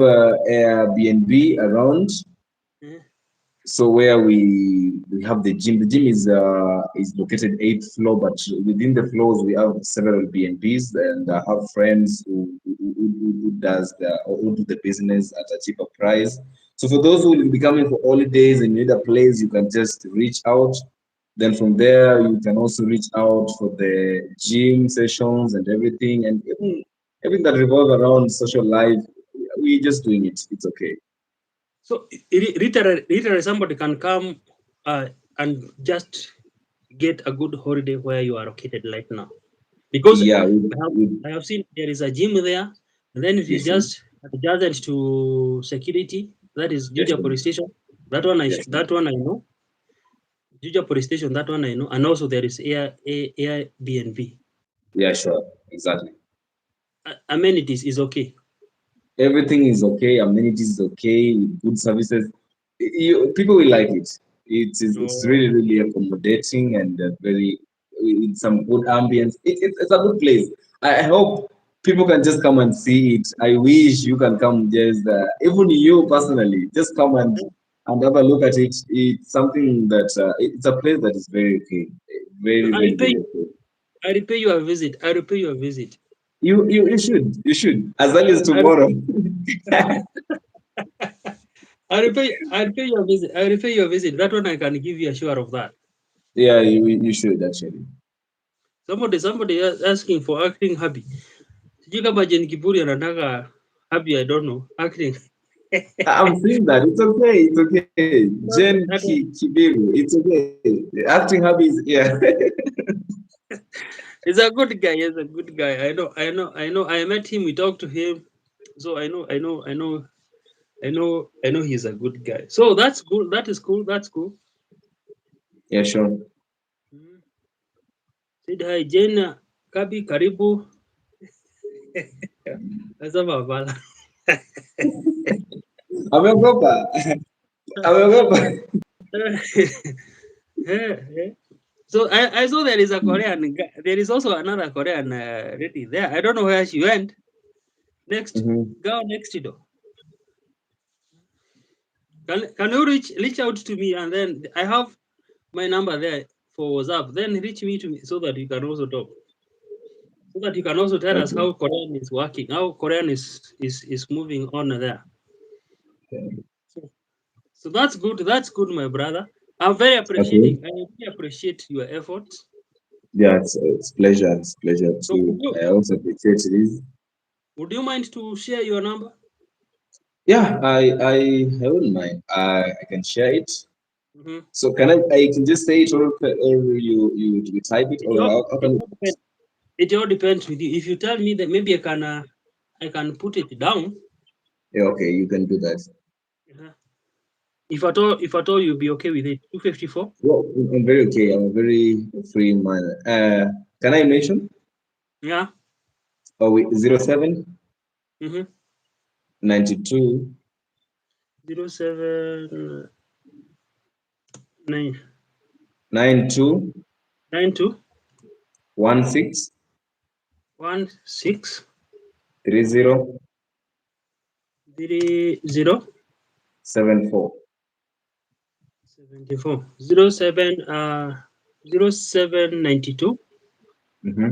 Airbnb around. Eh, So where we have the gym. The gym is located eighth floor, but within the floors we have several B&Bs, and I have friends who does who do the business at a cheaper price. So for those who will be coming for holidays and need a place, you can just reach out. Then from there you can also reach out for the gym sessions and everything, and even everything that revolves around social life. We're just doing it. It's okay. So literally, somebody can come and just get a good holiday where you are located right now. Because Yeah, I have seen there is a gym there, and then it is yes, sure. just adjacent to security. That is Yes, Juja sure. Police Station. Yes, sure. That one I know. Juja Police Station. That one I know. And also there is Airbnb. Yeah, sure. Exactly. Amenities is okay. Everything is okay. Amenities is okay. Good services. People will like it. It's really Oh. really accommodating and very with some good ambience. It's a good place. I hope people can just come and see it. I wish you can come. Just even you personally, just come and have a look at it. It's something that it's a place that is very okay. Very I very repay very you. okay. I repay you a visit. I repay you a visit. You should as early as I, tomorrow. I repay you a visit. I repay you a visit. That one I can give you a sure of that. Yeah, you should actually. Somebody asking for acting hobby. Sijui kama Jen Kiburi anataka hobby, I don't know. Acting. I'm seeing that. It's okay. It's okay. Jen Kibiru. It's okay. Acting hobbies. Yeah. He's a good guy. He's a good guy. I know. I met him. We talked to him. So I know he's a good guy. So that's cool. That is cool. That's cool. Yeah, sure. Mm. Said hi, Jen. Kabi, karibu. Nasema bala. Ameogopa. Ameogopa. So I saw there is a Korean guy. There is also another Korean lady there. I don't know where she went. Next, Mhm. girl next door. Can you reach out to me, and then I have my number there for WhatsApp. Then reach me to me so that we can also talk. So that you can also tell us Okay. how Korean is working, how Korean is moving on there. Okay. So that's good. That's good, my brother. I'm very Okay. appreciating. I really appreciate your efforts. Yeah, it's pleasure. It's pleasure So too. I also appreciate this. would you mind to share your number? Yeah, I wouldn't mind. I can share it. Mhm. So I can just say it or you type it It or all, how it can all depends with you. If you tell me that maybe I can put it down. Yeah, okay, you can do that. If at all you'll be okay with it. 254. Well, I'm very okay. I'm very free in mind. Can I mention? Yeah. Oh, wait, 07 92 07 9 92 92 16 16 30 30 74. 74 07 0792 Mm-hmm.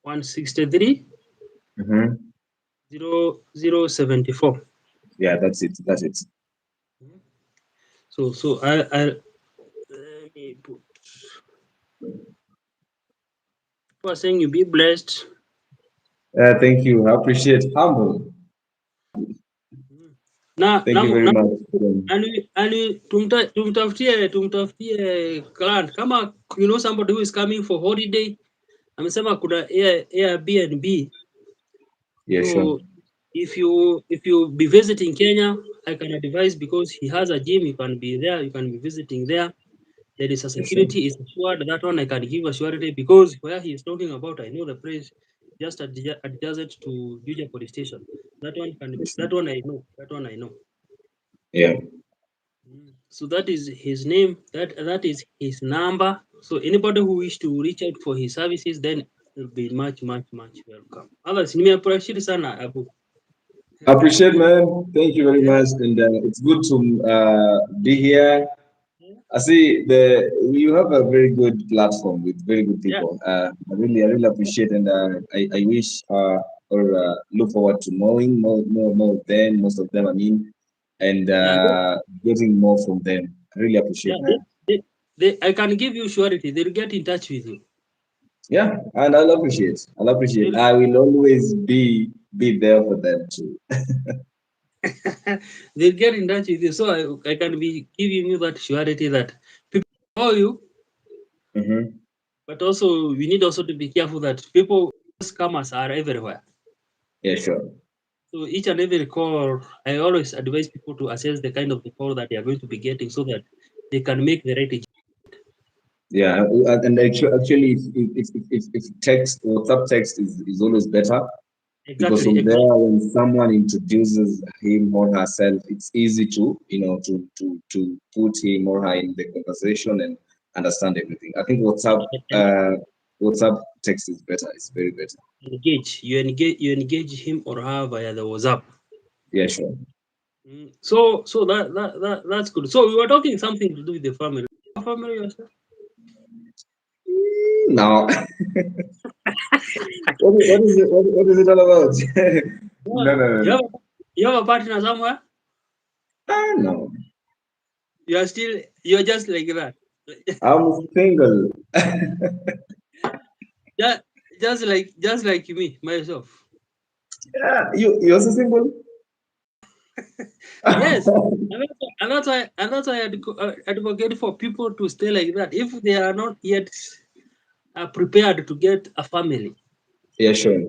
163 Mm-hmm. 0074. Yeah, that's it. That's it. So I let me put. You are saying you be blessed. Thank you. I appreciate humble. Na Thank you very much. ani tumtafutie client kama you know somebody who is coming for holiday. Amesema kuna Airbnb. Yeah, sure. So if you be visiting Kenya, I can advise because he has a gym. You can be there. You can be visiting there. There is a Yeah, sure. security is assured. That one I can give a surety because where he is talking about, I know the place just adjacent to Juja police station. That one can. Yeah, sure. That one I know. That one I know. Yeah. So that is his name. That is his number. So anybody who wish to reach out for his services, then will be much welcome. Others, nimeappreciate sana Abu. I appreciate, man. Thank you very Yeah. much, and it's good to be here. I see the you have a very good platform with very good Yeah. people. I really appreciate, and I wish or look forward to knowing more of them, most of them. I mean, and Yeah. getting more from them. I really appreciate, Yeah. man. I can give you surety. They'll get in touch with you. Yeah, and I'll appreciate. I'll appreciate. They'll, I will always be there for them too. they'll get in touch with you. So I can be giving you that surety that people know you, Mm-hmm. but also we need also to be careful that people scammers are everywhere. Yeah, sure. So each and every call, I always advise people to assess the kind of the call that they are going to be getting so that they can make the right. Yeah, and actually, if text WhatsApp text is always better because Exactly, from there, exactly, when someone introduces him or herself, it's easy to to put him or her in the conversation and understand everything. I think and WhatsApp text is better. It's very better. engage. You engage him or her via the WhatsApp. Yeah, sure. So that's good. So we were talking something to do with the family. Family yourself? Now, what is it all about? No, no, no, You no. have you have a partner somewhere? No. You're just like that. I'm single. Yeah, just like me, myself. Yeah, you're also single. Yes. And that's why I advocate for people to stay like that. If they are not yet prepared to get a family, Yeah, sure.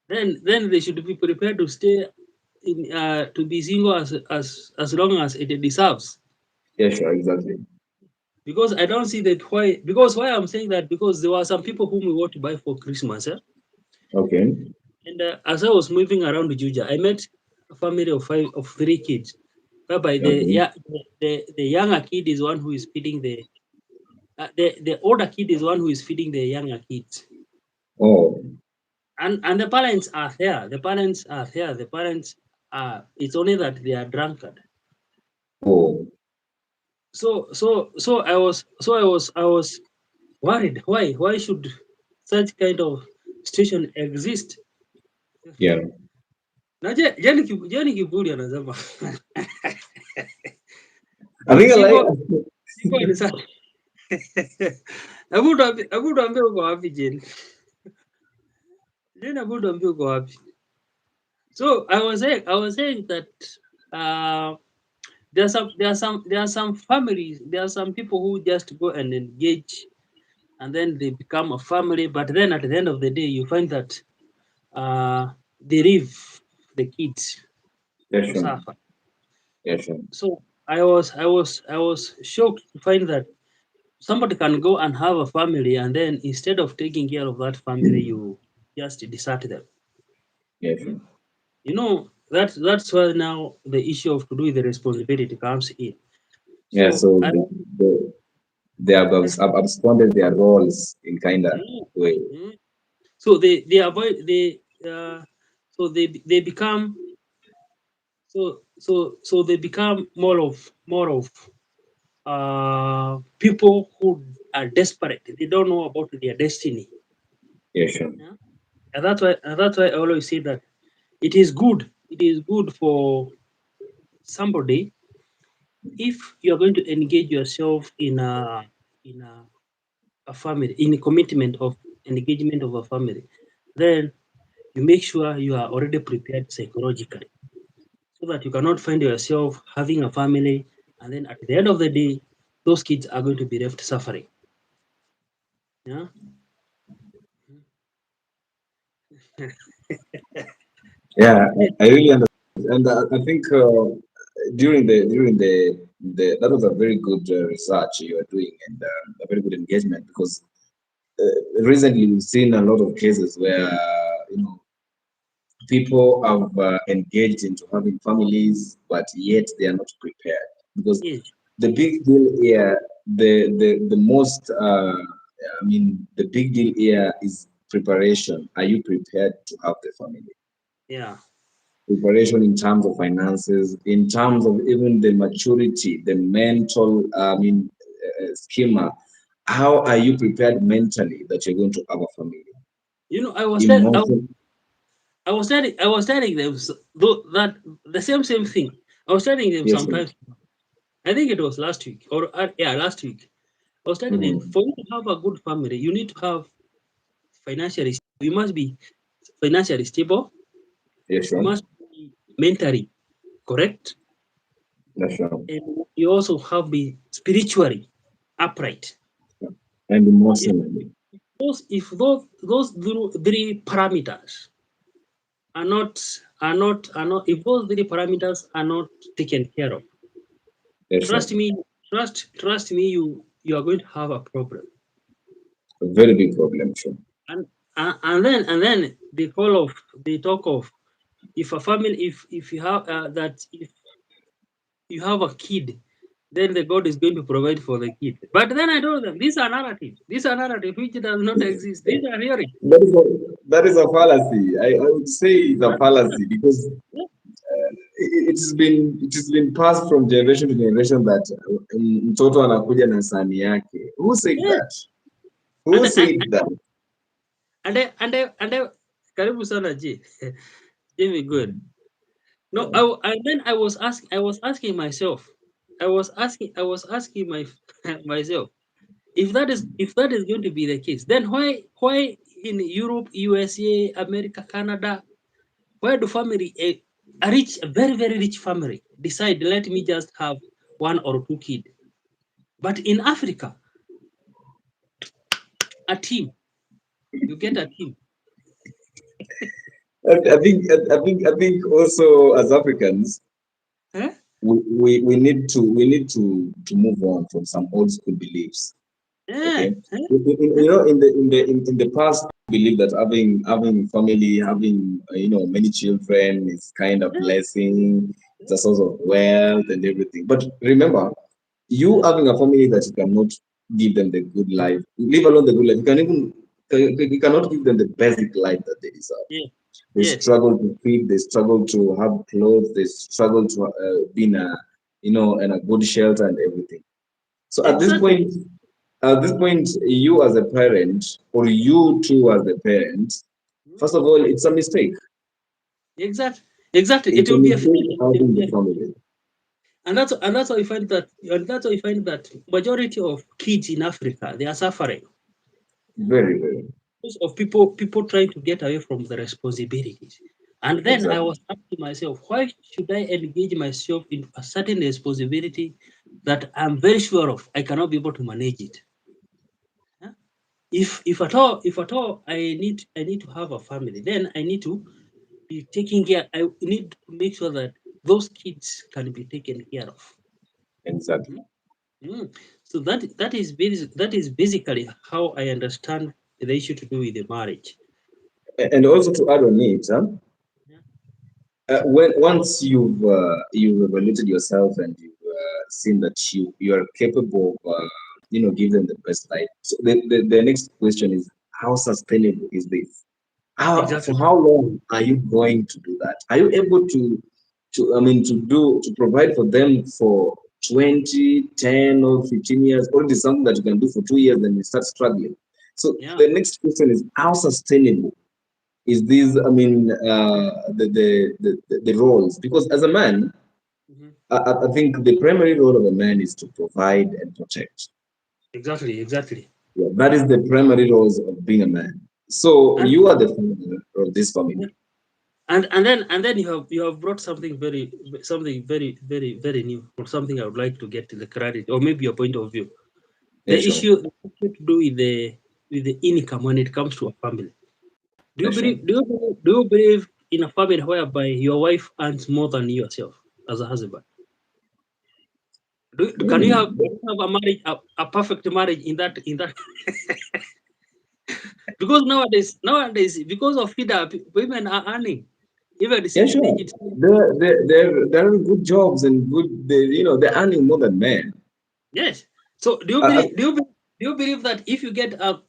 then they should be prepared to stay in to be single as long as it deserves. Yeah, sure, exactly. Because I don't see that why I'm saying that because there were some people whom we want to buy for Christmas, Okay. and as I was moving around Juja, I met a family of three kids, whereby Okay. the younger kid is one who is feeding the older kid is one who is feeding the younger kids, Oh, and the parents are there. The parents are there. The parents are. It's only that they are drunkard. oh, So I was worried. Why should such kind of situation exist? yeah. Na je ni kiburi anasema I think I like. siko ni sawa. Hebu tuambie uko wapi Jane? Jane, hebu tuambie uko wapi? So I was saying that uh, there are some families, there are some people who just go and engage and then they become a family, but then at the end of the day you find that they leave the kids. Yeah, to sure. suffer. Yeah, sure. So I was shocked to find that somebody can go and have a family, and then instead of taking care of that family, you just desert them. Yeah, Hmm? sure. You know, that's where now the issue of to do with the responsibility comes in. Yeah, So so I they have absconded their roles in kind of mm, way. mm. So they avoid so they become they become more of people who are desperate. They don't know about their destiny. Yeah, sure. Yeah? And that's why I always say that it is good for somebody if you are going to engage yourself in a family, in a commitment of engagement of a family, then you make sure you are already prepared psychologically so that you cannot find yourself having a family and then at the end of the day those kids are going to be left suffering. Yeah. Yeah, I really understand, and I think during the that was a very good research you are doing, and a very good engagement, because recently we've seen a lot of cases where people have engaged into having families, but yet they are not prepared, because Yes. the big deal here, the most I mean, the big deal here is preparation. Are you prepared to have the family? Yeah. Preparation in terms of finances, in terms of even the maturity, the mental, schema. How are you prepared mentally that you're going to have a family? You know, Emotion. I was telling them that the same thing. I was telling them Yes, sir. sometimes. I think it was last week or yeah, last week. I was telling them Mhm. for you to have a good family, you need to have financially. You must be financially stable. Yes, You sir. must be mentally correct, Yes, sir. and you also have be spiritually upright. And If emotionally. those three parameters are not if those three parameters are not taken care of, Yes, sir. trust me, trust me, you are going to have a problem. A very big problem, sure. And then they talk of if a family if you have that if you have a kid, then the God is going to provide for the kid. But then I told them these are narratives. These are narratives which does not exist. These are theory. That is a fallacy. I would say it's a fallacy, because it has been passed from generation to generation that mtoto anakuja na sahani yake. Who said Yes. that? Who And and said that? and karibu sana G. Jimmy good. No, and then I was asking myself. I was asking myself if that is going to be the case, then why in Europe, USA, America, Canada, why do a very very rich family decide let me just have one or two kids, but in Africa a team you get a team. I think also, as Africans, Huh? we need to move on from some old school beliefs. Yeah. Okay, Huh? in the past, we believe that having family, having many children is kind of Huh? blessing. It's a source of wealth and everything. But remember, you Huh? having a family that you cannot give them the good life, leave alone the good life. You cannot give them the basic life that they deserve. Yeah. They Yes. struggle to feed. They struggle to have clothes. They struggle to be in a good shelter and everything. So Exactly. at this point, you as a parent, or you too as a parent, Hmm? first of all, it's a mistake. Exactly. It It's a will be a mistake failure. It will having be the a family. and that's why we find that majority of kids in Africa they are suffering. Yeah? Very, very. Because of people trying to get away from the responsibilities. And then I Exactly. was asking myself, why should I engage myself in a certain responsibility that I'm very sure of I cannot be able to manage it? Yeah? If at all I need to have a family, then I need to be taking care. I need to make sure that those kids can be taken care of. Exactly. So that is basically how I understand the issue to do with the marriage. And also to add on it, when once you've evaluated yourself and you've seen that you are capable of giving them the best life. So the next question is, how sustainable is this? For Exactly. how long are you going to do that? Are you able to provide for them for 20, 10, or 15 years, or it is something that you can do for 2 years, then you start struggling? So Yeah. the next question is, how sustainable is this? I mean, the roles, because as a man, I think the primary role of a man is to provide and protect. Exactly. Yeah, that is the primary roles of being a man. So And you are the father of this family. and then you have brought something very new, or something I would like to get to the credit, or maybe your point of view. Yeah, The sure. issue to do with the income when it comes to a family. Do Yeah, you sure. believe do you, believe- do you believe in a family whereby your wife earns more than yourself as a husband? Can you have Mm. a marriage, a perfect marriage in that because nowadays because of FIDA, women are earning even Yeah, six sure. digits. There are good jobs and they're earning more than men. Yes. So I, do you believe that if you get a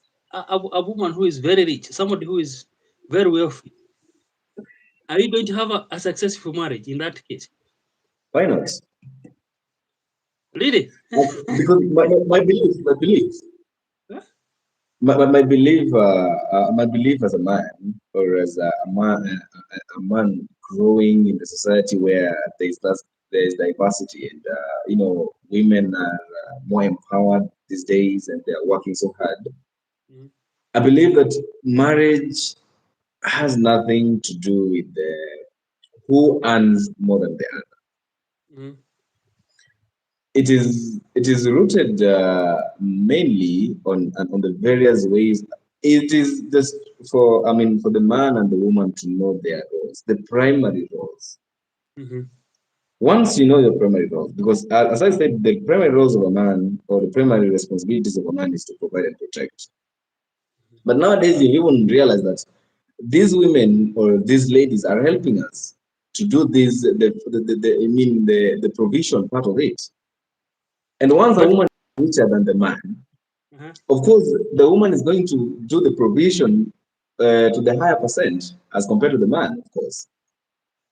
woman who is very rich, somebody who is very wealthy, are you going to have a successful marriage in that case? why not? Really? Because Huh? my belief as a man, or as a man growing in the society where there's diversity, and women are more empowered these days and they are working so hard. Mhm. I believe that marriage has nothing to do with who earns more than the other. Mhm. It is rooted mainly on the various ways. It is just for the man and the woman to know their roles, the primary roles. Mhm. Once you know your primary roles, because as I said, the primary roles of a man, or the primary responsibilities of a man, is to provide and protect. But nowadays, you even realize that these women or these ladies are helping us to do this, the provision part of it. And once a But woman is richer than the man, uh-huh. of course, the woman is going to do the provision to the higher percent as compared to the man, of course.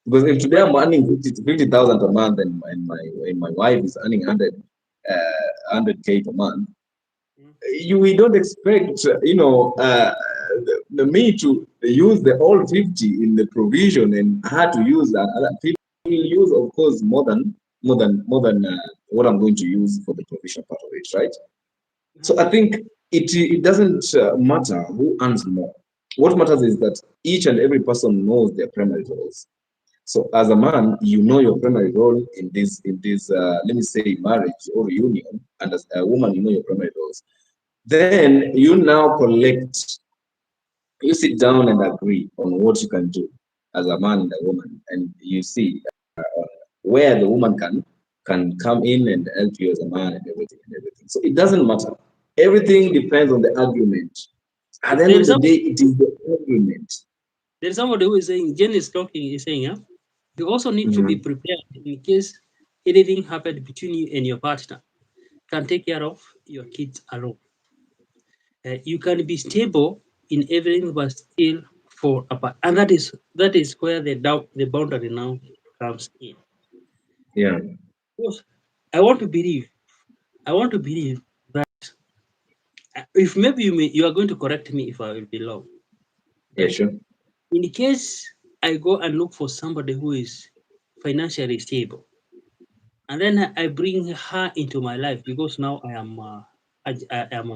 Because if today but I'm earning 50,000 per month, and my wife is earning 100K per month, Mhm. we don't expect me to use the all 50 in the provision and her to use that. Other people will use, of course, more than what I'm going to use for the provision part of it, right? So Uh-huh. I think it doesn't matter who earns more. What matters is that each and every person knows their primary roles. So as a man, you know your primary role in this let me say marriage or union, and as a woman, you know your primary roles. Then you now you sit down and agree on what you can do as a man and a woman, and you see where the woman can come in and help you as a man, and everything. So it doesn't matter. Everything depends on the argument. At the end there of is the some day, it is the argument. there is somebody who is saying, Jen is talking, is saying, yeah, you also need to be Mhm. prepared in case anything happened between you and your partner. Can take care of your kids alone. You can be stable in everything, but still fall apart, and that is where the boundary now comes in. Yeah, Because I want to believe, that if maybe you are going to correct me if I will be wrong, yeah, that sure. in case I go and look for somebody who is financially stable, and then I bring her into my life because now I am a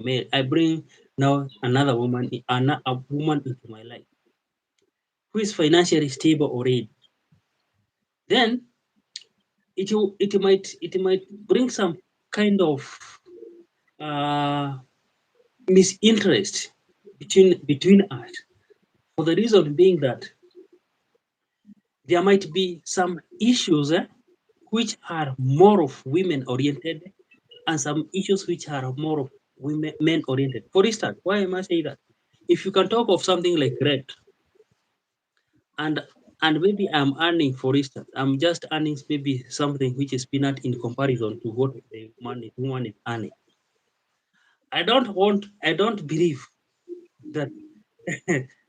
male. I bring now a woman into my life who is financially stable already. Then it might bring some kind of uh, misinterest between us, for the reason being that there might be some issues which are more of women oriented and some issues which are more of women men oriented. For instance, why am I saying that? If you can talk of something like rent, and maybe I'm earning, for instance, I'm just earning maybe something which is peanut in comparison to what the woman is earning. I don't believe that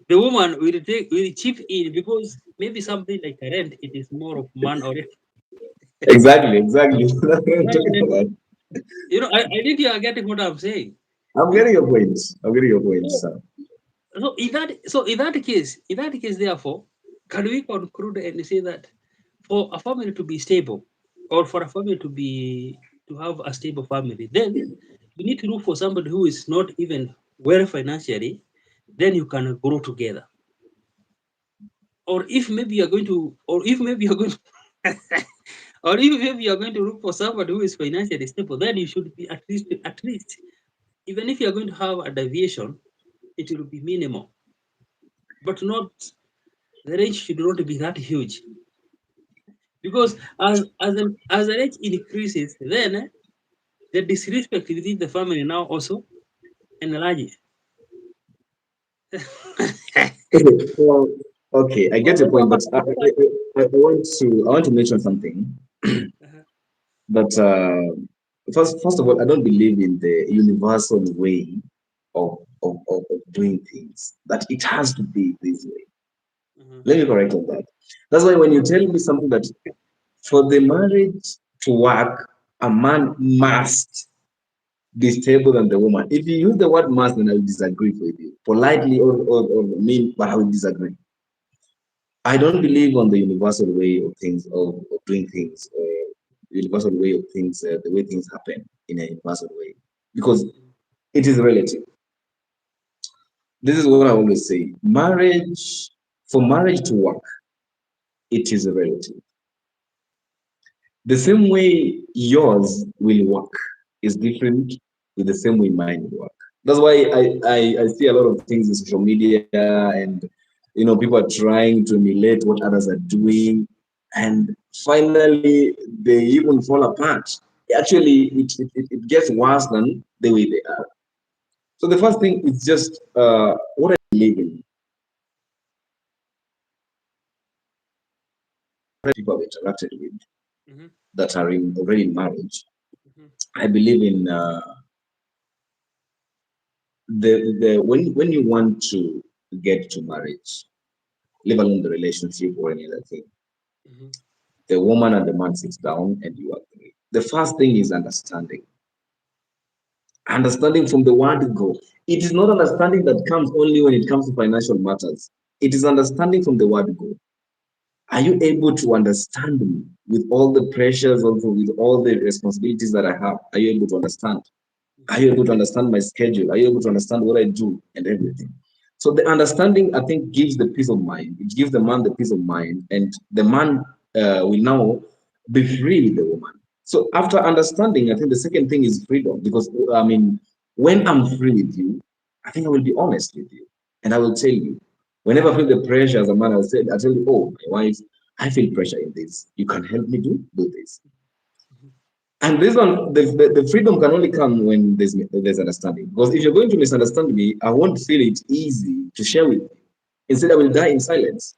the woman will chip in, because maybe something like rent, it is more of man oriented. Exactly, exactly. That's what I'm Right? talking about. I think you are getting what I'm saying. I'm You know, getting your point. I'm getting your point, so, sir. in that case, therefore, can we conclude and say that for a family to be stable, or for a family to have a stable family, then you need to look for somebody who is not even well financially, then you can grow together. Or if maybe you're going to, or if maybe you're going to, or if maybe you're going to look for somebody who is financially stable, then you should be at least, even if you're going to have a deviation, it will be minimal, but not, the range should not be that huge. Because as the range increases, then the disrespect within the family now also enlarges. Okay, well, okay, I get your point, but What I- I want to mention something uh-huh, that first of all, I don't believe in the universal way of doing things. That it has to be this way. uh-huh, Let me correct on that. That's why when you tell me something that for the marriage to work, a man must be stable than the woman. If you use the word must, then I will disagree with you. Politely or mean, but I will disagree. I don't believe on the universal way of things, of doing things, or universal way of things, the way things happen in a universal way, because it is relative. This is what I always say. For marriage to work, it is relative. The same way yours will work is different with the same way mine will work. That's why I see a lot of things in social media, and people are trying to emulate what others are doing, and finally they even fall apart. Actually, it gets worse than the way they are. So the first thing is just what I believe in. People I've interacted with mhm, that are already in marriage. mhm, I believe in the when you want to get to marriage, leave alone the relationship or any other thing, mhm, the woman and the man sits down and you agree. The first thing is understanding. Understanding from the word go. It is not understanding that comes only when it comes to financial matters. It is understanding from the word go. Are you able to understand me with all the pressures, also with all the responsibilities that I have? Are you able to understand? Are mhm, you able to understand my schedule? Are you able to understand what I do and everything? So the understanding, I think, gives the peace of mind. It gives the man the peace of mind, and the man will now be free with the woman. So after understanding, I think the second thing is freedom, because I mean, when I'm free with you, I think I will be honest with you, and I will tell you. Whenever I feel the pressure as a man, I tell you, oh, my wife, I feel pressure in this. You can help me do this. mhm, And this one, the freedom can only come when there's understanding. Because if you're going to misunderstand me, I won't feel it easy to share with you. Instead, I will die in silence.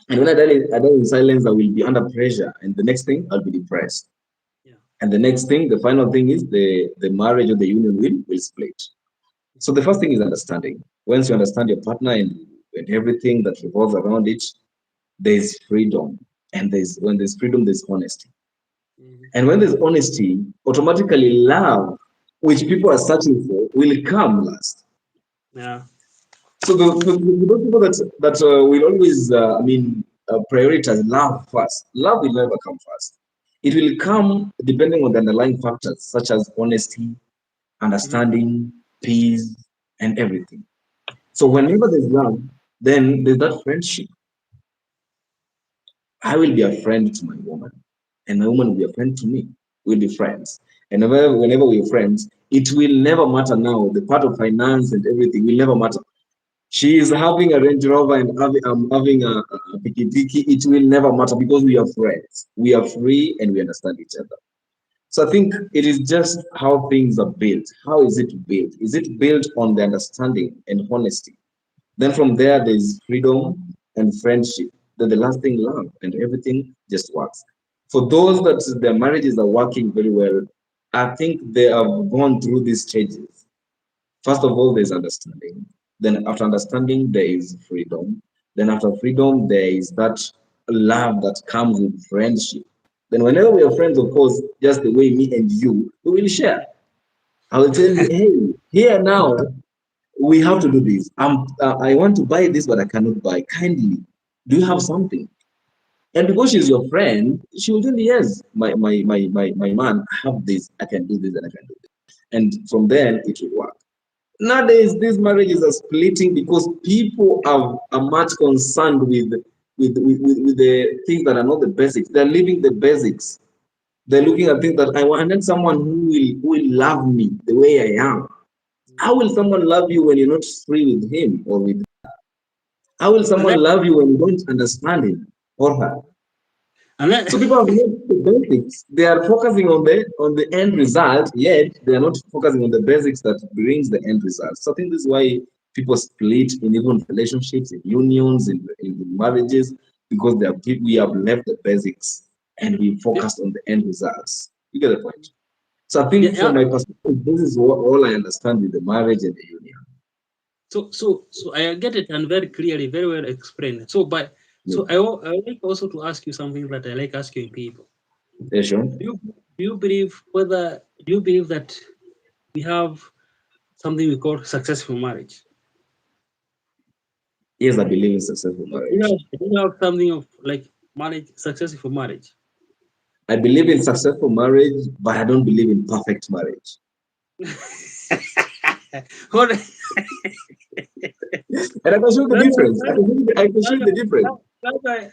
And when I die in silence, I will be under pressure. And the next thing, I'll be depressed. yeah, And the next thing, the final thing is the marriage or the union will split. So mhm, the first thing is understanding. Once you understand your partner and everything that revolves around it, there's freedom. And when there's freedom, there's honesty. mhm, And when there's honesty, automatically love, which people are searching for, will come last. yeah, So those people that will always, prioritize love first. Love will never come first. It will come depending on the underlying factors such as honesty, mhm, understanding, peace, and everything. So mhm, whenever there's love, then there's that friendship. I will be a friend to my woman, and my woman will be a friend to me. We'll be friends. And whenever we're friends, it will never matter now. The part of finance and everything will never matter. She is having a Range Rover and I'm having a Piki Piki. It will never matter because we are friends. We are free and we understand each other. So I think it is just how things are built. How is it built? Is it built on the understanding and honesty? Then from there, there's freedom and friendship. Then the last thing, love, and everything just works. For those that their marriages are working very well, I think they have gone through these stages. First of all, there's understanding. Then after understanding, there is freedom. Then after freedom, there is that love that comes with friendship. Then whenever we are friends, of course, just the way me and you, we will share. I will tell you, hey, here now, we have to do this. I want to buy this, but I cannot buy. Kindly, do you have something? And because she's your friend, she will tell you, yes, my man, I have this, I can do this, and I can do this. And from then, it will work. Nowadays, these marriages are splitting because people are much concerned with the things that are not the basics. They're leaving the basics. They're looking at things that I need someone who will love me the way I am. How will someone love you when you're not free with him or with her? How will And someone then, love you when you don't understand him or her? and then So people have left the basics. They are focusing on the end result, yet they are not focusing on the basics that brings the end result. So I think this is why people split in even relationships, in unions, in marriages, because they are people we have left the basics and we yeah, focused on the end results. You get the point? So I yeah, think yeah. from my perspective, this is all I understand with the marriage and the union. So I get it and very clearly, very well explained. Yeah. I would like also to ask you something that I like asking people. Yeah, sure. Do you believe that we have something we call successful marriage? Yes, I believe in successful marriage. Do you have something of like marriage, successful marriage? I believe in successful marriage, but I don't believe in perfect marriage. What? And I can show the That's why, difference. I can show that's the difference.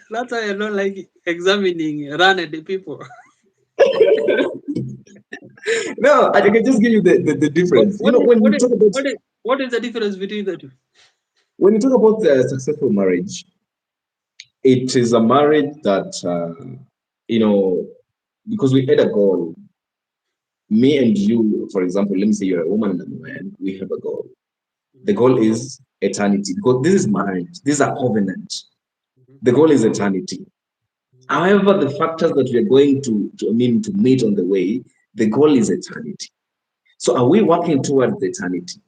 that's why I don't like examining random people. No, I can just give you the What difference. You what know, is, when what we is, talk about what is, what is the difference between the two? when you talk about successful marriage, it is a marriage that you know because we had a goal. Me and you, for example, let me say you're a woman and I'm a man. We have a goal. The Mhm, goal is eternity because this is marriage. This is a covenant. mhm, The goal is eternity. mhm, However, the factors that we are going to meet on the way, the goal is eternity. So are we working towards eternity?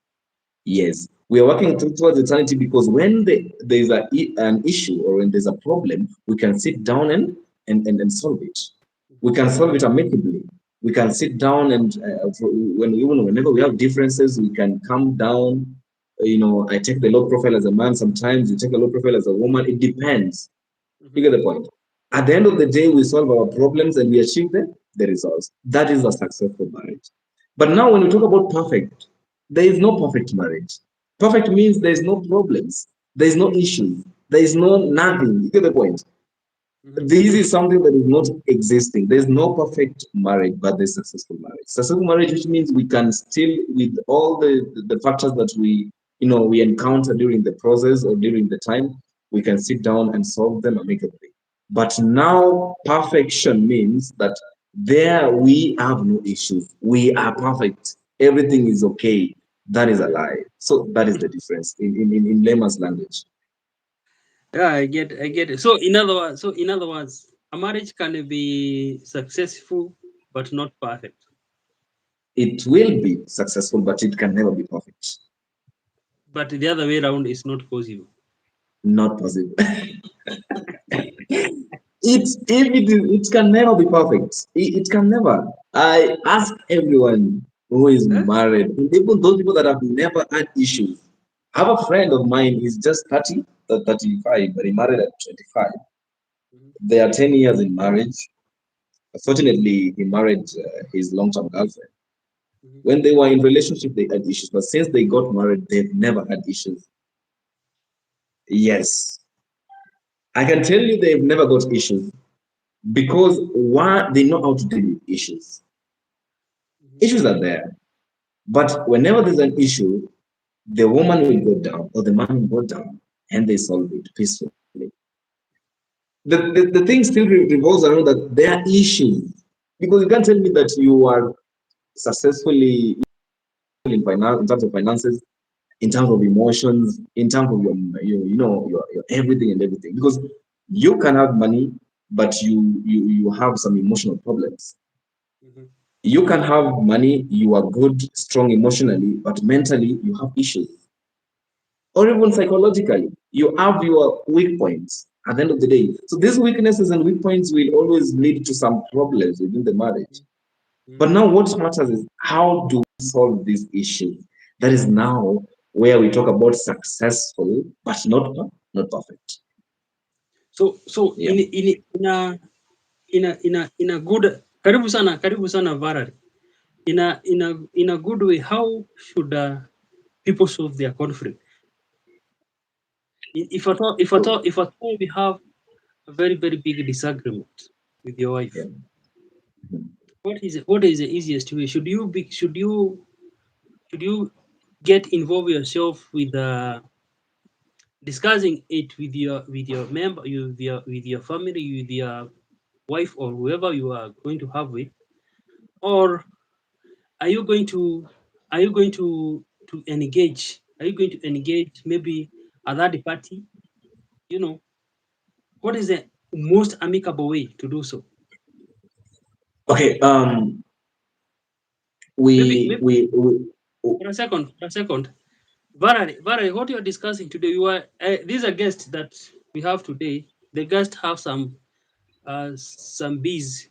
Yes, we are working towards eternity because when there's an issue or when there's a problem, we can sit down and solve it. We mhm, can solve it amicably. We can sit down and whenever we have differences, we can come down. I take the low profile as a man. Sometimes you take a low profile as a woman. It depends. You mhm. get the point. Yeah. At the end of the day, we solve our problems and we achieve the results. That is a successful marriage. But now, when we talk about perfect, there is no perfect marriage. Perfect means there is no problems, there is no issues, there is no nothing. You get the point. Mhm, This is something that is not existing. There's no perfect marriage, but there's successful marriage. Successful marriage, which means we can still, with all the factors that we encounter during the process or during the time, we can sit down and solve them amicably. But now, perfection means that there we have no issues. We are perfect. Everything is okay. That is a lie. So that is the difference in layman's language. yeah, I get it. So in other words, a marriage can be successful but not perfect. It will be successful, but it can never be perfect. But the other way around is not possible. Not possible. It can never be perfect. It can never. I ask everyone who is Huh? married, and even those people that have never had issues. I have a friend of mine, he's just 30, 35, but he married at 25. Mhm, They are 10 years in marriage. Fortunately, he married his long-term girlfriend. mhm. When they were in relationship, they had issues, but since they got married, they've never had issues. Yes, I can tell you they've never got issues because one, they know how to deal with issues. Mhm. Issues are there, but whenever there's an issue, the woman will go down or the man will go down and they solve it peacefully. The thing still revolves around that there are issues. Because you can't tell me that you are successfully in finance, in terms of finances, in terms of emotions, in terms of your everything and everything. Because you can have money, but you have some emotional problems. Mhm. You can have money, you are good, strong emotionally, but mentally you have issues. Or even psychologically, you have your weak points at the end of the day. So these weaknesses and weak points will always lead to some problems within the marriage. But Mhm. now what matters is how do we solve these issues? That is now where we talk about successful, but not perfect. So Yeah. in a good, karibu sana Varari. In a good way, how should people solve their conflict? If at all we have a very big disagreement with your wife, Yeah. what is the easiest way? Should you get involved yourself with discussing it with your member, with your family, with your wife or whoever you are going to have with, or are you going to are you going to engage? Are you going to engage maybe a third party? You know, what is the most amicable way to do so? Okay. Maybe We for a second. Varane, what you are discussing today, these are guests that we have today. The guests have some bees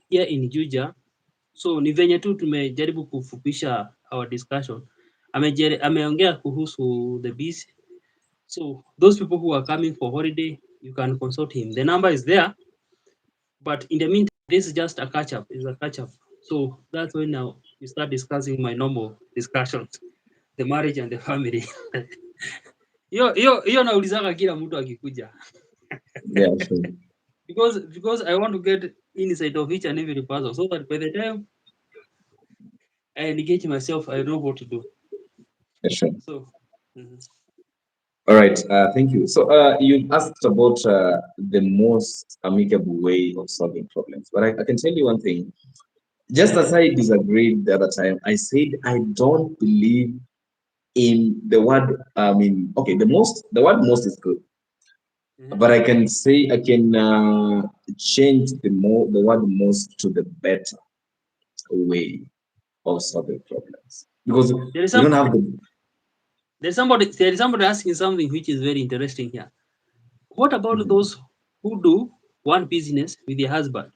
here in Juja. So ni venye tu tumejaribu kufupisha our discussion. Ameongea kuhusu the bees. So those people who are coming for holiday, you can consult him. The number is there, but in the meantime, this is just a catch up. It's a catch up. So that's when now we start discussing my normal discussions, the marriage and the family. Hiyo naulizaka kila mtu akikuja. yeah, sure. Because I want to get inside of each and every person so that by the time I engage myself, I know what to do. Yeah, sure. So mhm. All right, thank you. So you asked about the most amicable way of solving problems, but I can tell you one thing. Just as I disagreed the other time, I said I don't believe in the word. I mean, okay, the word most is good, Mhm. but I can say I can change the word most to the better way of solving problems because There is we some don't have the. there is somebody asking something which is very interesting here. What about Mhm. those who do one business with their husband?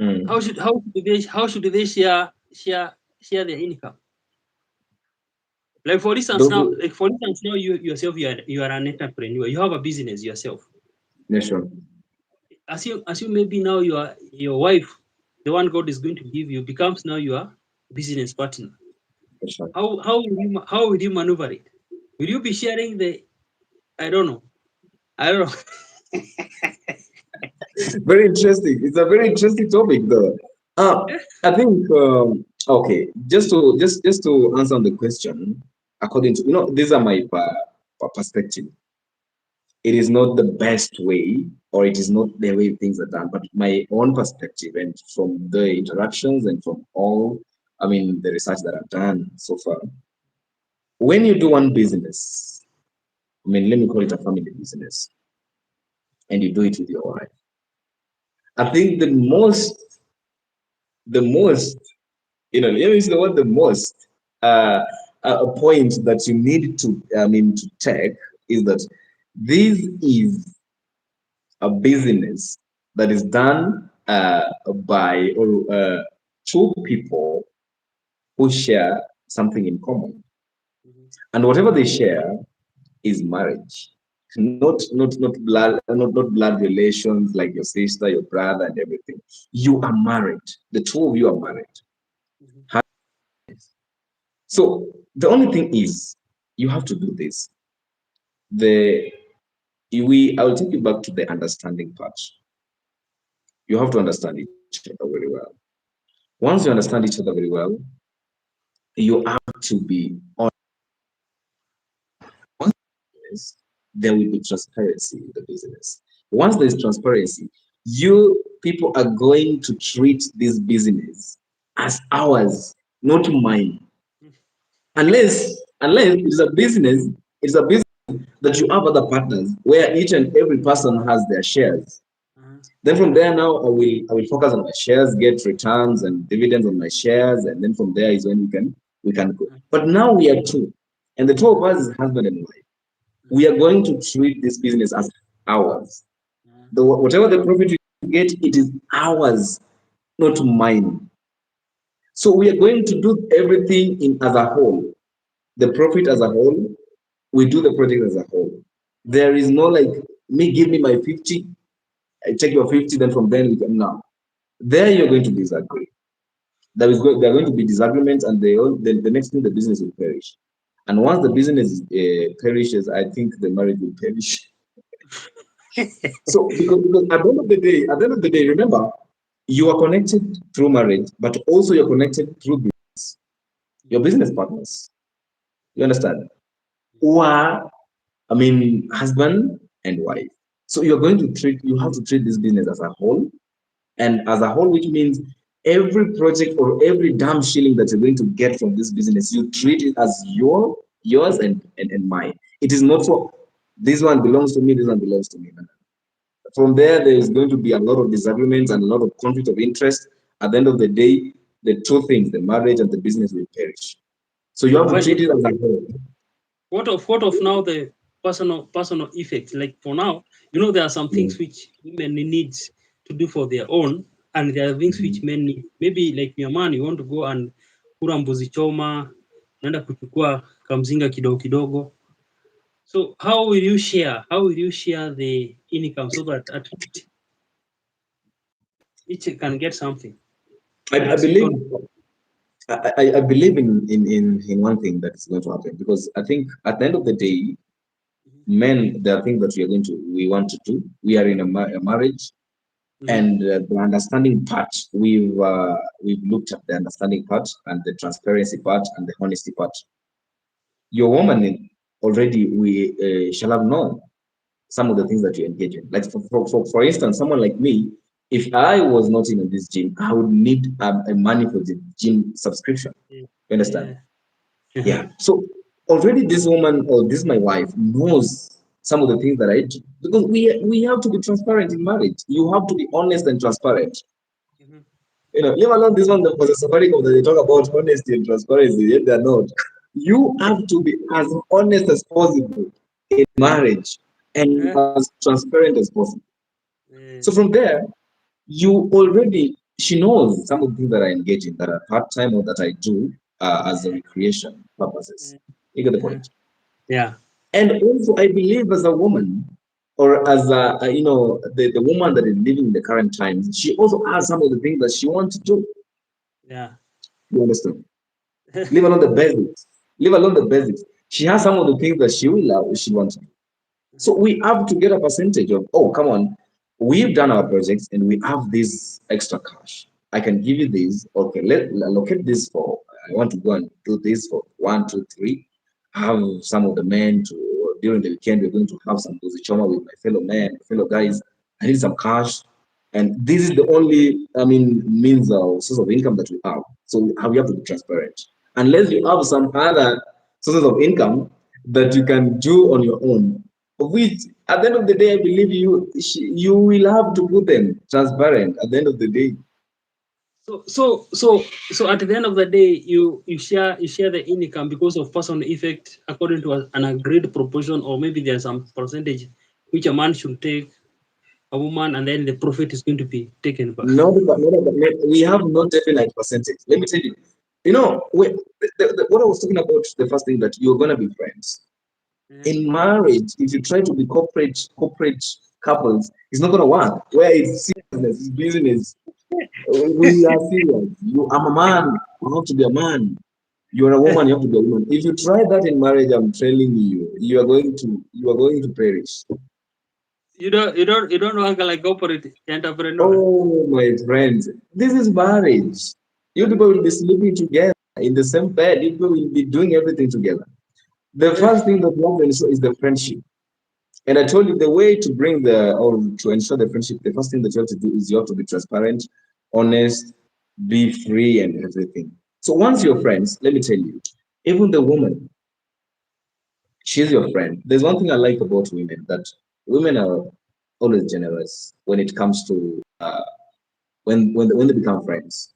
How Mm. should how should they how should they share their income? Like for instance Those now, who, you yourself, you are an entrepreneur. You have a business yourself. nation, Assume maybe now your wife, the one God is going to give you, becomes now your business partner. nation. How will you maneuver it? Will you be sharing the? I don't know. I don't know. Very interesting. It's a very interesting topic, though. I think okay. Just to answer the question, according to these are my perspective. It is not the best way, or it is not the way things are done, but my own perspective, and from the interactions and from all, I mean, the research that I've done so far. When you do one business, I mean, let me call it a family business, and you do it with your wife. I think the most let me use the word the most uh, a point that you need to to take is that this is a business that is done by or two people who share something in common, Mhm. and whatever they share is marriage, not blood relations like your sister, your brother, and everything. You are married. The two of you are married. Mhm. So the only thing is you have to do this. The we I'll take you back to the understanding part. You have to understand each other very well. Once you understand each other very well, you have to be honest. Once there will be transparency in the business. Once there's transparency, you people are going to treat this business as ours, not mine. Unless it's a business that you have other partners where each and every person has their shares. Then from there now I will focus on my shares, get returns and dividends on my shares, and then from there is when we can go. But now we are two, and the two of us is husband and wife. We are going to treat this business as ours. Whatever the profit we get, it is ours, not mine. So we are going to do everything in as a whole. The profit as a whole, we do the project as a whole. There is no like me give me my 50, I take your 50, then from then we can now. There you're going to disagree. There are going to be disagreements, and the next thing the business will perish. And once the business perishes, I think the marriage will perish. So because at the end of the day, remember, you are connected through marriage, but also you're connected through your business partners. You understand? Or husband and wife. So you have to treat this business as a whole, and as a whole, which means every project or every damn shilling that you're going to get from this business, you treat it as yours and mine. It is not for this one belongs to me, this one belongs to me. From there is going to be a lot of disagreements and a lot of conflict of interest. At the end of the day, the two things, the marriage and the business, will perish. So you have to treat it as a whole. What of now the personal effects? Like for now, there are some things which women needs to do for their own, and there are things which men need. Maybe like your man, you want to go and kula mbuzi choma, naenda kuchukua kamzinga kidogo kidogo. So how will you share the income so that at least each can get something? I believe in one thing that is going to happen, because I think at the end of the day, men, there are things that we want to do. We are in a marriage, and the understanding part, we've looked at the understanding part and the transparency part and the honesty part. Your woman already we shall have known some of the things that you engage in. Like for instance, someone like me, if I was not in this gym, I would need a money for the gym subscription. You understand? Yeah. So already this woman, or this my wife, knows some of the things that I do, because we have to be transparent in marriage. You have to be honest and transparent. Leave alone this one was a sabbatical that they talk about honesty and transparency, yet they're not. You have to be as honest as possible in marriage and as transparent as possible. So from there, she knows some of the things that I engage in that are part-time or that I do as a recreation purposes. You get the point? Yeah. And also, I believe as a woman, or as the woman that is living in the current times, she also has some of the things that she wants to do. Yeah. You understand? Leave alone the basics. Leave alone the basics. She has some of the things that she wants to do. So we have to get a percentage of, oh, come on, we've done our projects and we have this extra cash. I can give you this. Okay, let allocate this for, I want to go and do this for 1, 2, 3. Have some of the men to, during the weekend, we're going to have some choma with my fellow men, fellow guys. I need some cash. And this is the only, means or source of income that we have. So we have to be transparent. Unless you have some other sources of income that you can do on your own, which at the end of the day, I believe you will have to put them transparent at the end of the day. So at the end of the day, you share the income because of personal effect according to an agreed proportion, or maybe there's some percentage which a man should take, a woman, and then the profit is going to be taken back. No, we have no definite percentage. Let me tell you. What I was talking about, the first thing, that you're gonna be friends. In marriage, if you try to be corporate couples, it's not gonna work. Where it's seriousness, it's business. We are serious. I'm a man. You have to be a man. You're a woman. You have to be a woman. If you try that in marriage, I'm telling you, you are going to perish. You don't work like corporate entrepreneur. Oh, my friends, this is marriage. You people will be sleeping together. in the same bed, you will be doing everything together. The first thing that you want to ensure is the friendship. And I told you the way to bring or to ensure the friendship, the first thing that you have to do is you have to be transparent, honest, be free, and everything. So once you're friends, let me tell you, even the woman, she's your friend. There's one thing I like about women, that women are always generous when it comes to when they become friends.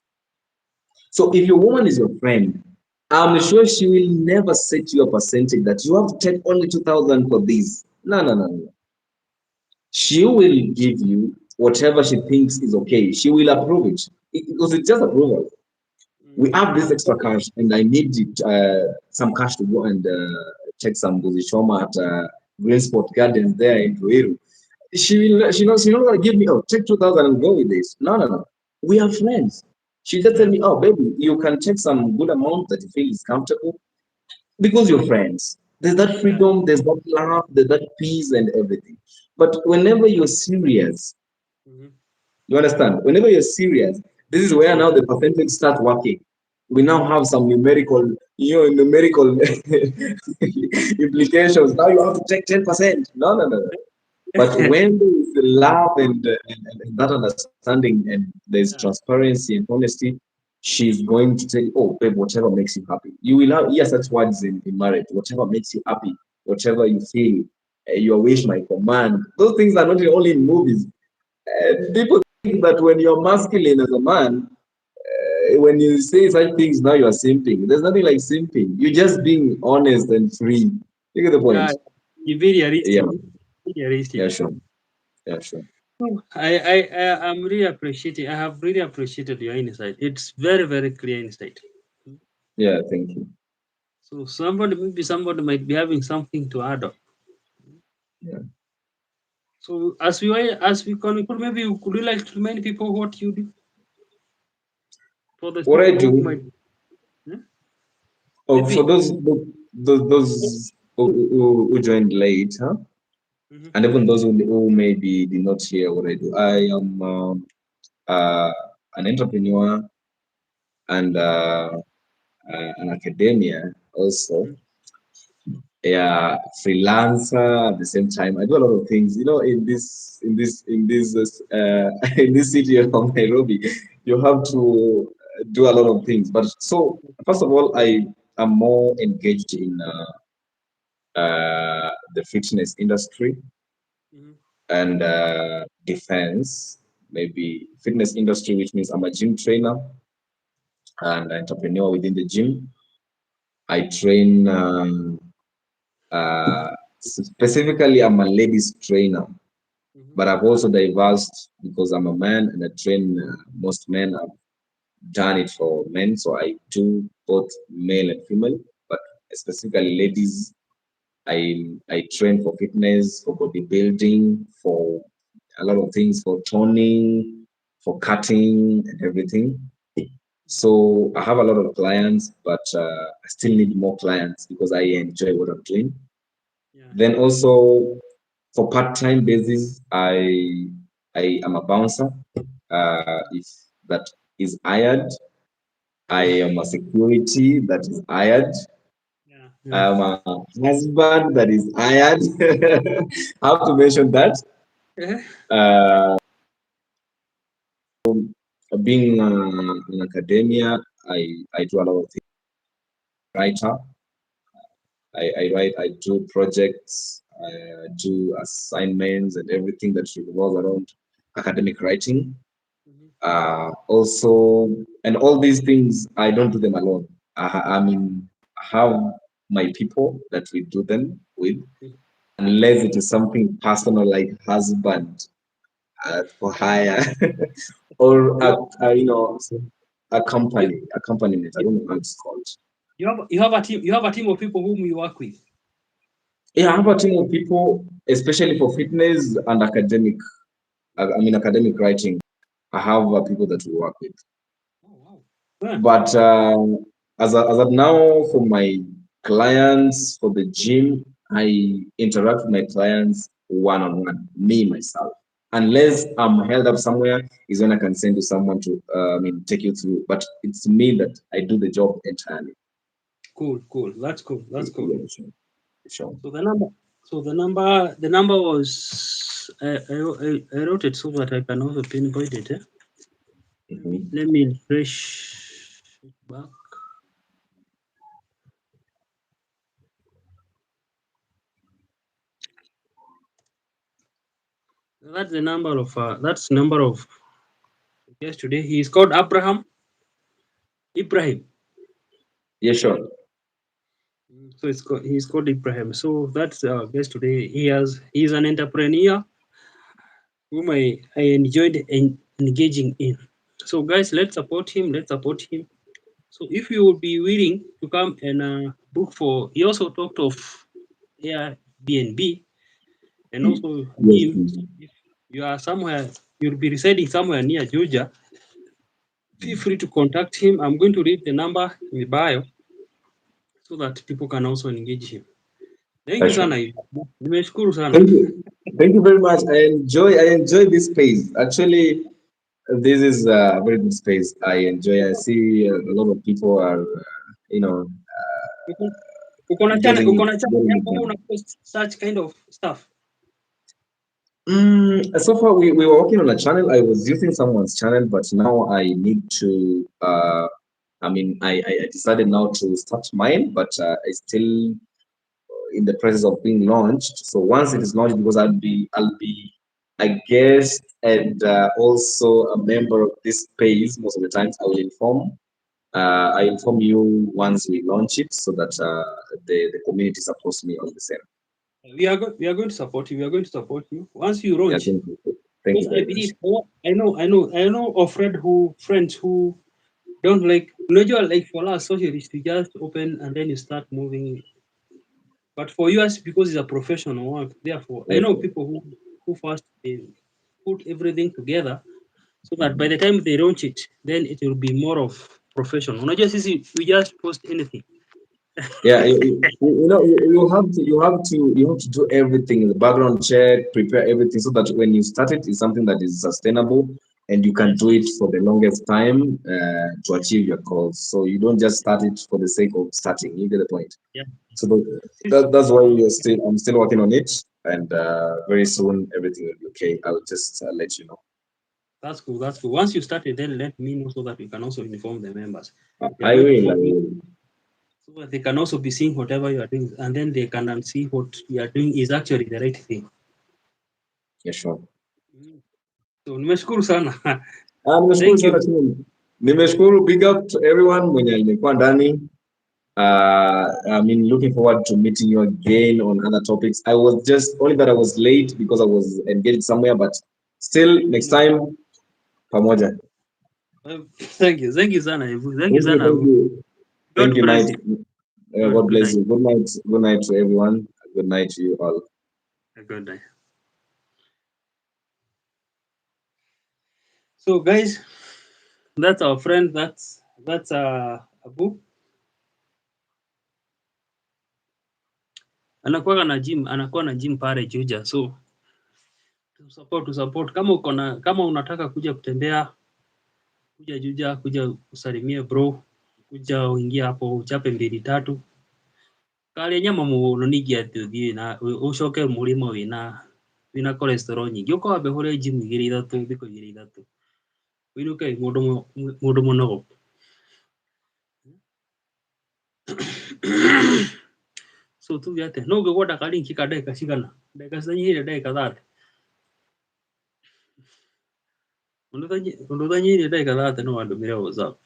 So if your woman is your friend, I'm sure she will never set you a percentage that you have to take only 2,000 for this. No, no, no, no. She will give you whatever she thinks is okay. She will approve it because it's just approval. We have this extra cash, and I need some cash to go and check some Buzishoma at Green Sport Gardens there in Ruiru. She's not gonna give me, oh, take 2,000 and go with this. No, no, no. We are friends. She just tell me, oh, baby, you can take some good amount that you feel is comfortable because you're friends. There's that freedom, there's that love, there's that peace and everything. But whenever you're serious, you understand? Whenever you're serious, this is where now the percentage start working. We now have some numerical implications. Now you have to take 10%. No, no, no, no. But when there is love and that understanding and there's transparency and honesty, she's going to tell you, oh, babe, whatever makes you happy. You will have, yes, that's words in marriage. Whatever makes you happy, whatever you feel, your wish, my command. Those things are not only in movies. People think that when you're masculine as a man, when you say such things, now you are simping. There's nothing like simping. You're just being honest and free. You get the point? You're very realistic. Yeah. Very realistic. Yeah, sure. Yeah, sure. I'm really appreciating. I have really appreciated your insight. It's very, very clear insight. Yeah, thank you. So somebody might be having something to add up. Yeah. So as we conclude, maybe could you like to remind people what you do? For the What I people who do, might, oh, for those who joined late, huh? And even those who maybe did not hear what I do, I am an entrepreneur and an academia also. Yeah, freelancer at the same time. I do a lot of things. You know, in this city of Nairobi, you have to do a lot of things. But so first of all, I am more engaged in the fitness industry and defense, maybe fitness industry, which means I'm a gym trainer and entrepreneur within the gym. I train. Specifically, I'm a ladies trainer, but I've also diversed because I'm a man and I train most men. I've done it for men, so I do both male and female, but specifically ladies. I train for fitness, for bodybuilding, for a lot of things, for toning, for cutting and everything. So I have a lot of clients, but I still need more clients because I enjoy what I'm doing. Then also for part-time basis, I am a bouncer. If that is hired, I am a security that is hired. I am a husband that is hired. I have to mention that. Uh, Being an academia, I do a lot of things. Writer, I write, I do projects, I do assignments and everything that revolves around academic writing. Also, and all these things, I don't do them alone. I mean, I have my people that we do them with, unless it is something personal like husband for hire or a company, accompaniment. I don't know how it's called. You have a team. You have a team of people whom you work with. Yeah, I have a team of people, especially for fitness and academic. I mean, academic writing. I have people that we work with. Oh, wow. But as of now, for my clients, for the gym, I interact with my clients one on one, me myself. unless I'm held up somewhere, is when I can send you someone to take you through. But it's me that I do the job entirely. Cool. That's cool. Yeah, sure. So the number was I wrote it so that I can also pinpoint it. Let me refresh it back. That's the number of yes today. He is called Ibrahim. Yeah, sure. So he's called Ibrahim. So that's our guest today. He's an entrepreneur whom I enjoyed engaging in. So guys, let's support him. So if you would be willing to come and book for, he also talked of Airbnb, and also Yes, him, if you are somewhere, you'll be residing somewhere near Georgia, feel free to contact him. I'm going to read the number in the bio so that people can also engage him. Thank you sana. Nimeshukuru sana. Thank you very much. I enjoy this space. Actually, this is a very good space. I enjoy. I see a lot of people are, Uko na channel getting yako it. una post such kind of stuff? So far, we were working on a channel. I was using someone's channel, but now I need to. I decided now to start mine, but I still in the process of being launched. So once it is launched, because I'll be a guest and also a member of this page. Most of the times, I inform you once we launch it, so that the community supports me on the same. We are going to support you. We are going to support you once you Yeah, launch. thank you Because I very much. believe I know of friends who don't like like for us socialists to just open and then you start moving. But for us, because it's a professional work, therefore I know people who first they put everything together so that by the time they launch it, then it will be more of professional. Not just easy, we just post anything. Yeah, you have to do everything in the background check, prepare everything so that when you start it, it's something that is sustainable and you can do it for the longest time to achieve your goals. So you don't just start it for the sake of starting. You get the point. Yeah. So that's why I'm still working on it, and very soon everything will be okay. I'll just let you know. That's cool. Once you start it, then let me know so that we can also inform the members. We are I going to will. I form will. so that they can also be seeing whatever you are doing, and then they can see what you are doing is actually the right thing. Yeah, sure. So nimeshukuru sana. Nimeshukuru Thank you. sana. Nimeshukuru, big up to everyone mwenye alikuwa ndani. Looking forward to meeting you again on other topics. I was just only that I was late because I was engaged somewhere, but still next time, pamoja. Thank you sana. Thank you sana. Thank you, bless night. you. God bless you. Good night. Good night to everyone. Good night to you all. Good night. So guys, that's our friend. That's Abu. Anakuwa na gym pale Juja. So to support kama unataka kuja kutembea, kuja Juja, kuja usalimie bro, kuja uingie hapo uchape 2-3 kali nyama muno nigia tuthie na ucoke murimo wina cholesterol nyingi uko wambe hore gym 2-3 thiko 2-3 winuke mundu munogo. So tuge ate no ungĩgwo ndaka link ka ndagĩka cigana, ndagĩka citanyihĩire ndagĩka 30 ũndũ ũtanyihĩire ndagĩka 30 no wandũmĩre WhatsApp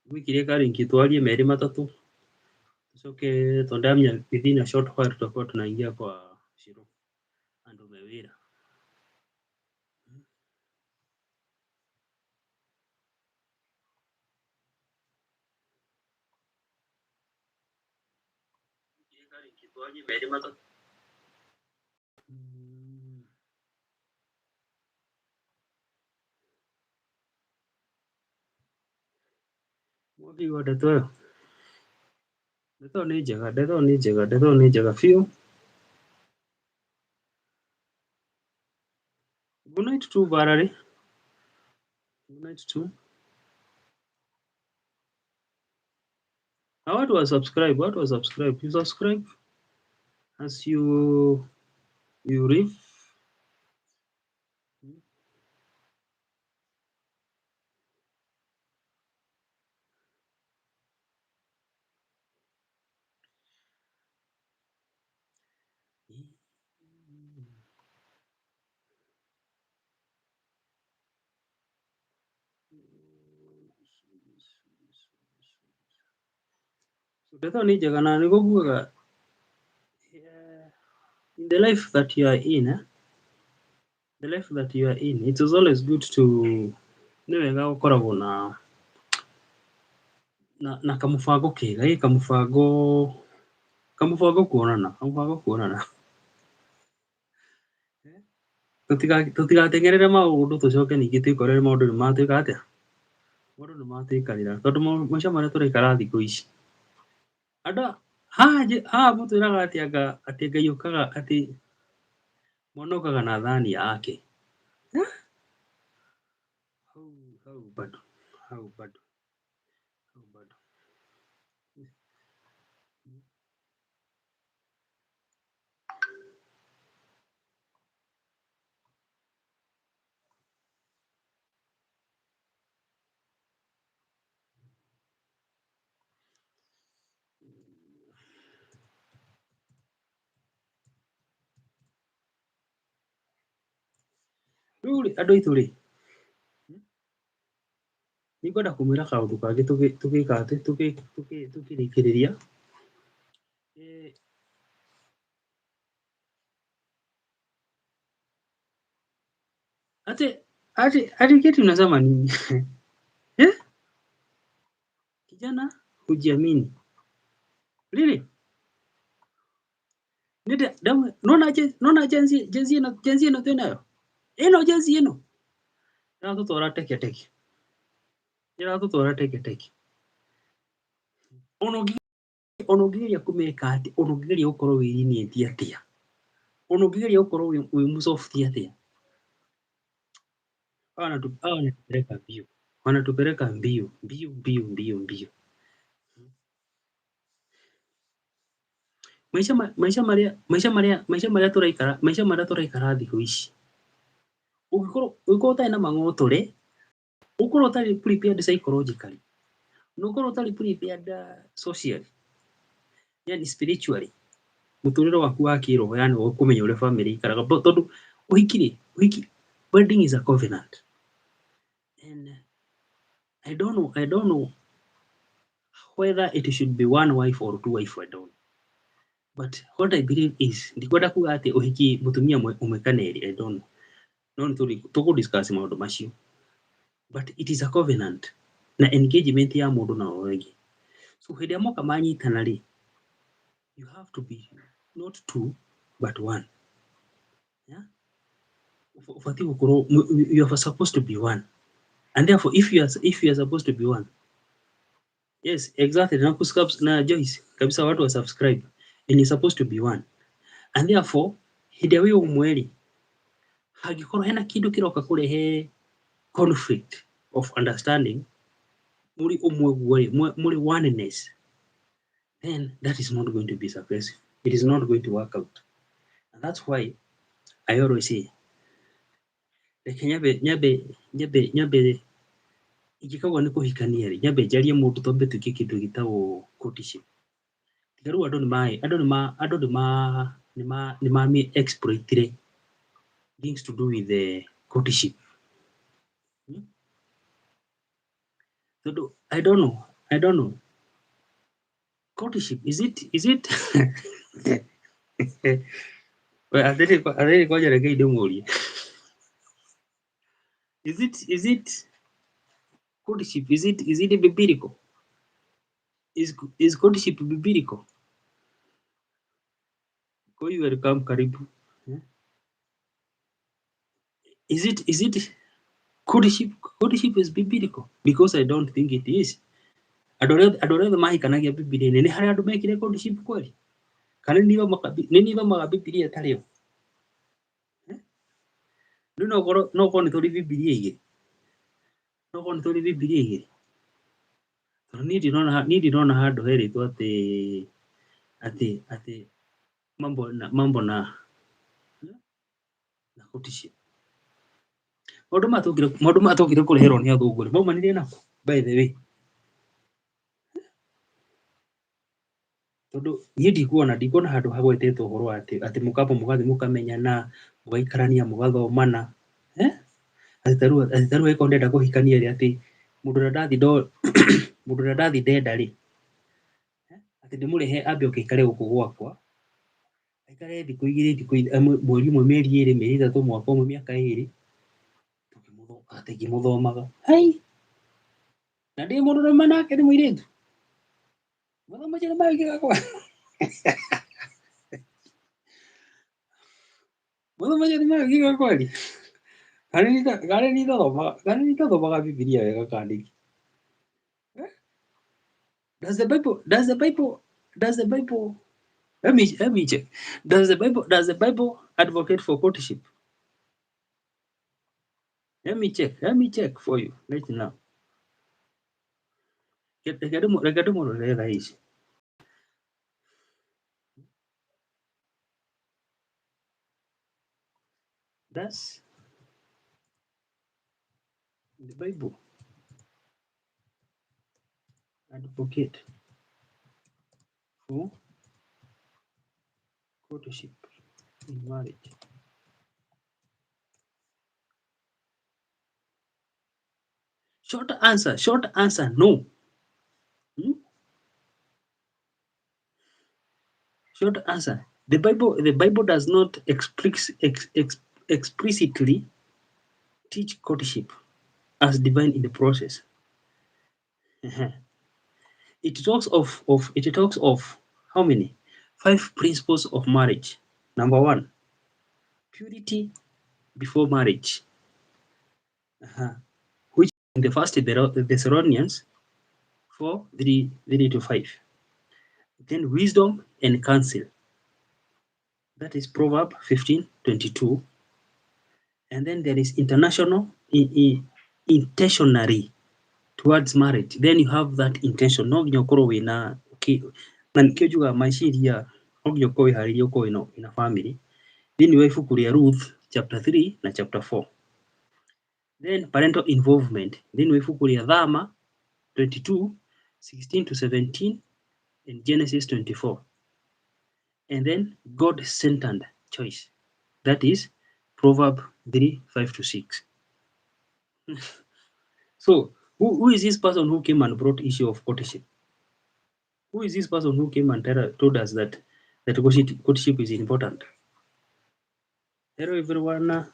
gwikirie ka link twarie merĩ matatũ tucoke tondamia within a short while tutakuwa tunaingia kwa shiro andũ me wĩra. Twarie merĩ matatũ mũthigwo ndeto ĩyo ndeto nĩ njega biũ. night too, Barari. Good night too. What was subscribe? What was subscribe? You subscribe as you read. So in the life that you are in, the life that you are in, it is always good to gukoragwo na kamubango kega, kamubango kuonana. Tutigatengerere maundu tucoke ningi twikorere maundu ni matuika atia, maundu ni matuikarira tondu maica maria turaikara thiku ici andu mutwiraga ati Ngai okaga ati mwana okaga na thani yake. Hau bado riu andu aitu ri nikwenda kumwira kaundu kangi tukirikiriria ati kitu nasema nini? Kijana hujiamini. Really? Nida damu nona jenzi ino tunayo. Ino jenzi ino. Ira tutora teke. Onogiria kumeka ati onogiria gukorwo wiriniti atia. Onogiria gukorwo wi musofti atia. Wanatupeleka mbio. Maisha maria turaikara thiku ici. Ugikorwo utari na mang'otore, ukorwo utari prepared psychologically, ukorwo utari prepared socially, yani spiritually, muturire waku wa kiroho, yani ukumenya uria family ikaraga, tondu uhiki wedding is a covenant, and I don't know whether it should be one wife or two wife, I don't. But what I believe is ndikwenda kuga ati uhiki mutumia umwe kana eri, I don't know. No tugu discuss maundu macio. But it is a covenant na engagement ya mundu na wengi. So hindi ya moka manyitana ri, you have to be not two but one. Yeah, you are supposed to be one, and therefore if you are supposed to be one, yes, exactly, na Joyce kabisa watu wa subscribe, and you supposed to be one, and therefore hindi ya umweri hagikorwo hena kindu kiroka kurehe conflict of understanding, muri umwe guo muri oneness, then that is not going to be successful. It is not going to work out. And that's why I always say, nyabe igikagwo ni kuhikania ri, nyabe jarie mundu tombe tuki kindu gitagwo courtship. Tigaru andu ni ma exploit things to do with the courtship. So I don't know. Courtship, is it well, adere kwa jere gei demori. Is it courtship? Is it biblical? Is courtship biblical? Kwa hiyo welcome, karibu. Is it courtship? Courtship is biblical? Because I don't think it is. Adore the mahikanagia Biblia ni hari andu mekire courtship kweli? Kana ni thoma Biblia tareo. no korwo nĩ tũrĩ Bibilia igĩrĩ, no korwo nĩ tũrĩ Bibilia igĩrĩ, tondũ niĩ ndirona handũ herĩtwo atĩ mambo na courtship. Maũndũ maya tũkire kũreherwo nĩ athũngũ rĩ, maumanire nakũ by the way? Tondũ niĩ ndikuona handũ hagwetetwo ũhoro atĩ mũkamba mũgathiĩ mũkamenyana, mũgaikarania, mũgathomana. Atĩ ta rĩu angĩkorwo ndenda kũhikania rĩ, atĩ mũndũ ũrĩa ndathi ndenda rĩ, atĩ ndĩmũrehe ambe oke aikare gũkũ gwakwa, aikare thikũ igĩrĩ, mweri ũmwe, mĩeri ĩrĩ, mĩeri ĩtatũ, mwaka ũmwe, mĩaka ĩrĩ, atĩ ngĩmũthomaga. Na ndĩ mũndũrũme nake nĩ mũirĩtu. Mathomo macio nĩmagĩkĩka kweli? Mathomo macio nĩmagĩkĩka kweli? Karĩ niĩ ndathomaga Bibilia wega kandĩki. Does the Bible let me check. Does the Bible advocate for courtship? Let me check for you right now. Reke ndĩmũrorere thaa ici. Does the Bible advocate for courtship in marriage? Short answer, no. Short answer, the Bible does not explicitly teach courtship as divine in the process. It talks of how many? 5 principles of marriage. Number 1, purity before marriage. Which in the first Thessalonians 4:3-5. Then wisdom and counsel. That is Proverbs 15:22. And then there is intentionally towards marriage. Then you have that intention. No nginya ũkorwo wĩna na nĩkĩo njugaga maiciria no nginya ũkorwo wĩharĩirie ũkorwo wĩna family. Thĩinĩ wa ibuku rĩa Ruth chapter 3 na chapter 4. Then parental involvement. Thĩinĩ wa ibuku rĩa Thama 22:16-17 and Genesis 24. And then God-centered choice. That is Proverbs 3:5-6. So who is this person who came and brought issue of courtship? Who is this person who came and told us that courtship is important? Hello everyone.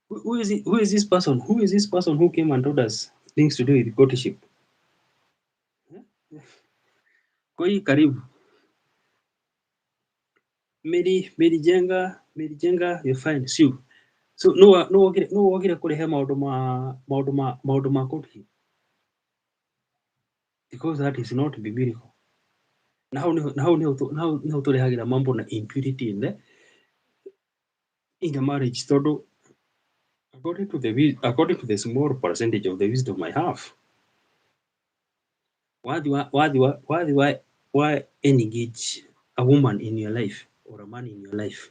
Who is this person? Who is this person who came and told us things to do with courtship? Koi karibu. Mary Jenga, you're fine. So no wagire kurehe maundu ma courtship. Because that is not biblical. Now turehagira mambo na impurity in the marriage. So according to the small percentage of the wisdom I have, why engage a woman in your life or a man in your life?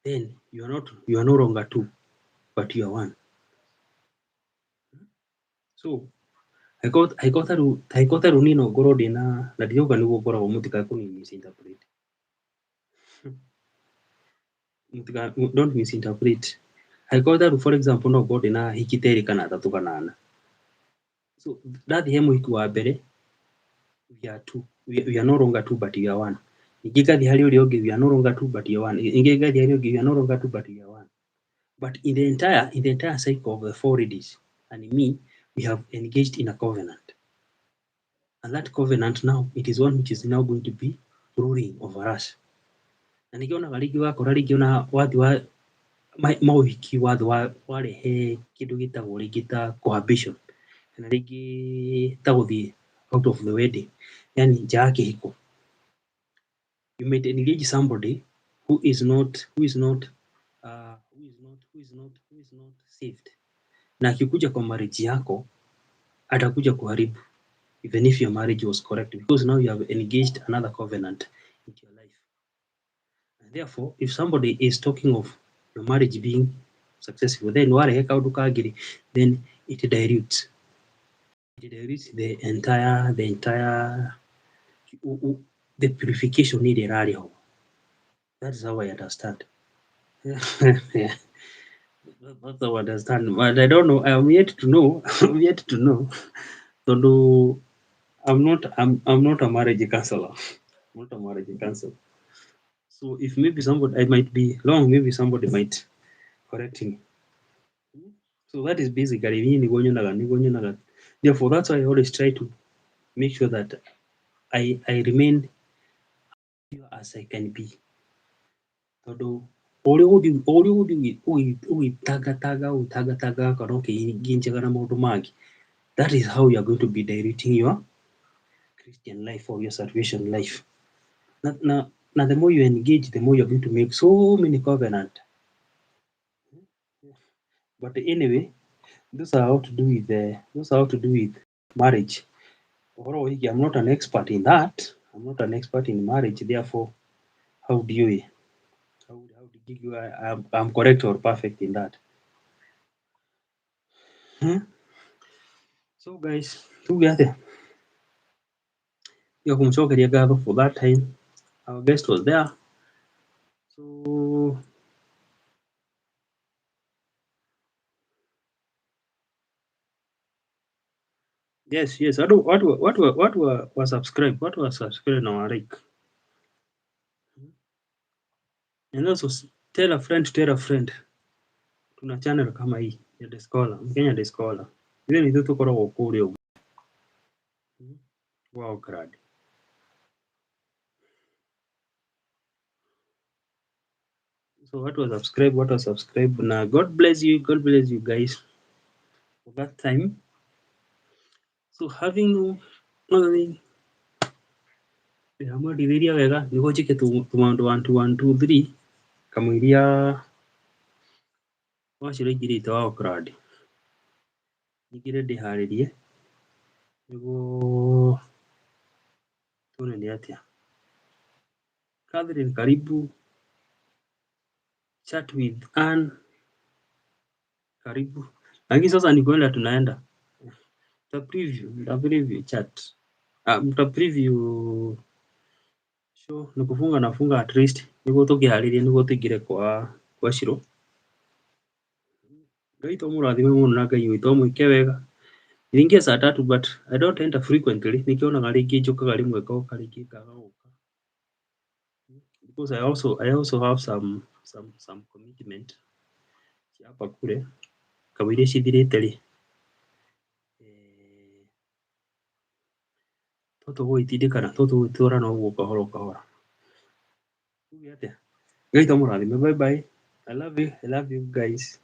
Then you are no longer two, but you are one. So haikotharu nino ngorwo ndina na ndirauga niguo ngoragwo mũtikae misinterpret. Don't misinterpret. Haikotharu for example no ngorwo ndina hiki 2 kana 3 kana 4. So ndathi he mũhiki wa mbere, we are two. We are no longer two, but we are one. Ingi ngathi hari uria ungi, we are no longer two, but we are one. Ingi ngathi hari ungi, we are no longer two, but we are one. But in the entire cycle of the 4 ladies and me, we have engaged in a covenant. And that covenant now, it is one which is now going to be ruling over us. Na nikiona garingi wakora ringi ona wathi wa mauhiki warehe kindu gitagwo ringi ta cohabitation, na ringi ta guthii out of the wedding, yani nja ya kihiko. You might engage somebody who is not saved, na akikuja kwa marriage yako atakuja kuharibu, even if your marriage was correct, because now you have engaged another covenant into your life. And therefore, if somebody is talking of your marriage being successful, then then it dilutes the entire the purification needed. That is how I understand. Yeah. That's how I understand. But I don't know. I'm yet to know. I'm yet to know. So I'm not a marriage counselor. I'm not a marriage counselor. So if maybe somebody, I might be wrong, maybe somebody might correct me. So that is basically therefore that's why I always try to make sure that I remain as I can be. Tondu that is how you are going to be directing your Christian life or your salvation life. Now, the more you engage, the more you're going to make so many covenant. But anyway, those are how to do with marriage. I'm not an expert in that. I'm not an expert in marriage. Therefore, how do you? I'm correct or perfect in that. So guys, together, for that time, our guest was there. So yes. What were subscribed? What was subscribed now, Rick? And also tell a friend. Tuna channel kama hii ya The Scholar, Mkenya The Scholar. Ile ni tuko kwa kule huko. Wow, grad. So what was subscribe? Now God bless you guys for that time. So having only hamwe ndithiria wega niguo njike tumaundu 1 2 1 2 3 kamwiria wacira ingirite wa grad. Nigire ndiharirie niguo tuone ni atia. Catherine, karibu. Chat with Ann, karibu. Lakini sasa ni kwenda tunaenda. Mta preview chat. Mta preview show ni kufunga nafunga at least. Niguo tukiharirie niguo tuingire kwa shiro. Ngai to murathime muno na Ngai witũ mwike wega. Niingia saa 3 but I don't enter frequently. Nikionaga ringi njukaga rimwe ngoka ringi ngaga guka. Because I also have some commitment hapa kule kawire cithirite ri toto gwitindikana toto gwitura no guo kahora tuge atia. Ngai to murathime. Bye bye. I love you guys.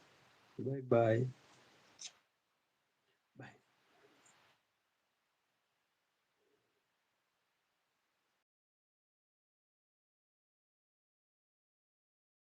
Bye bye.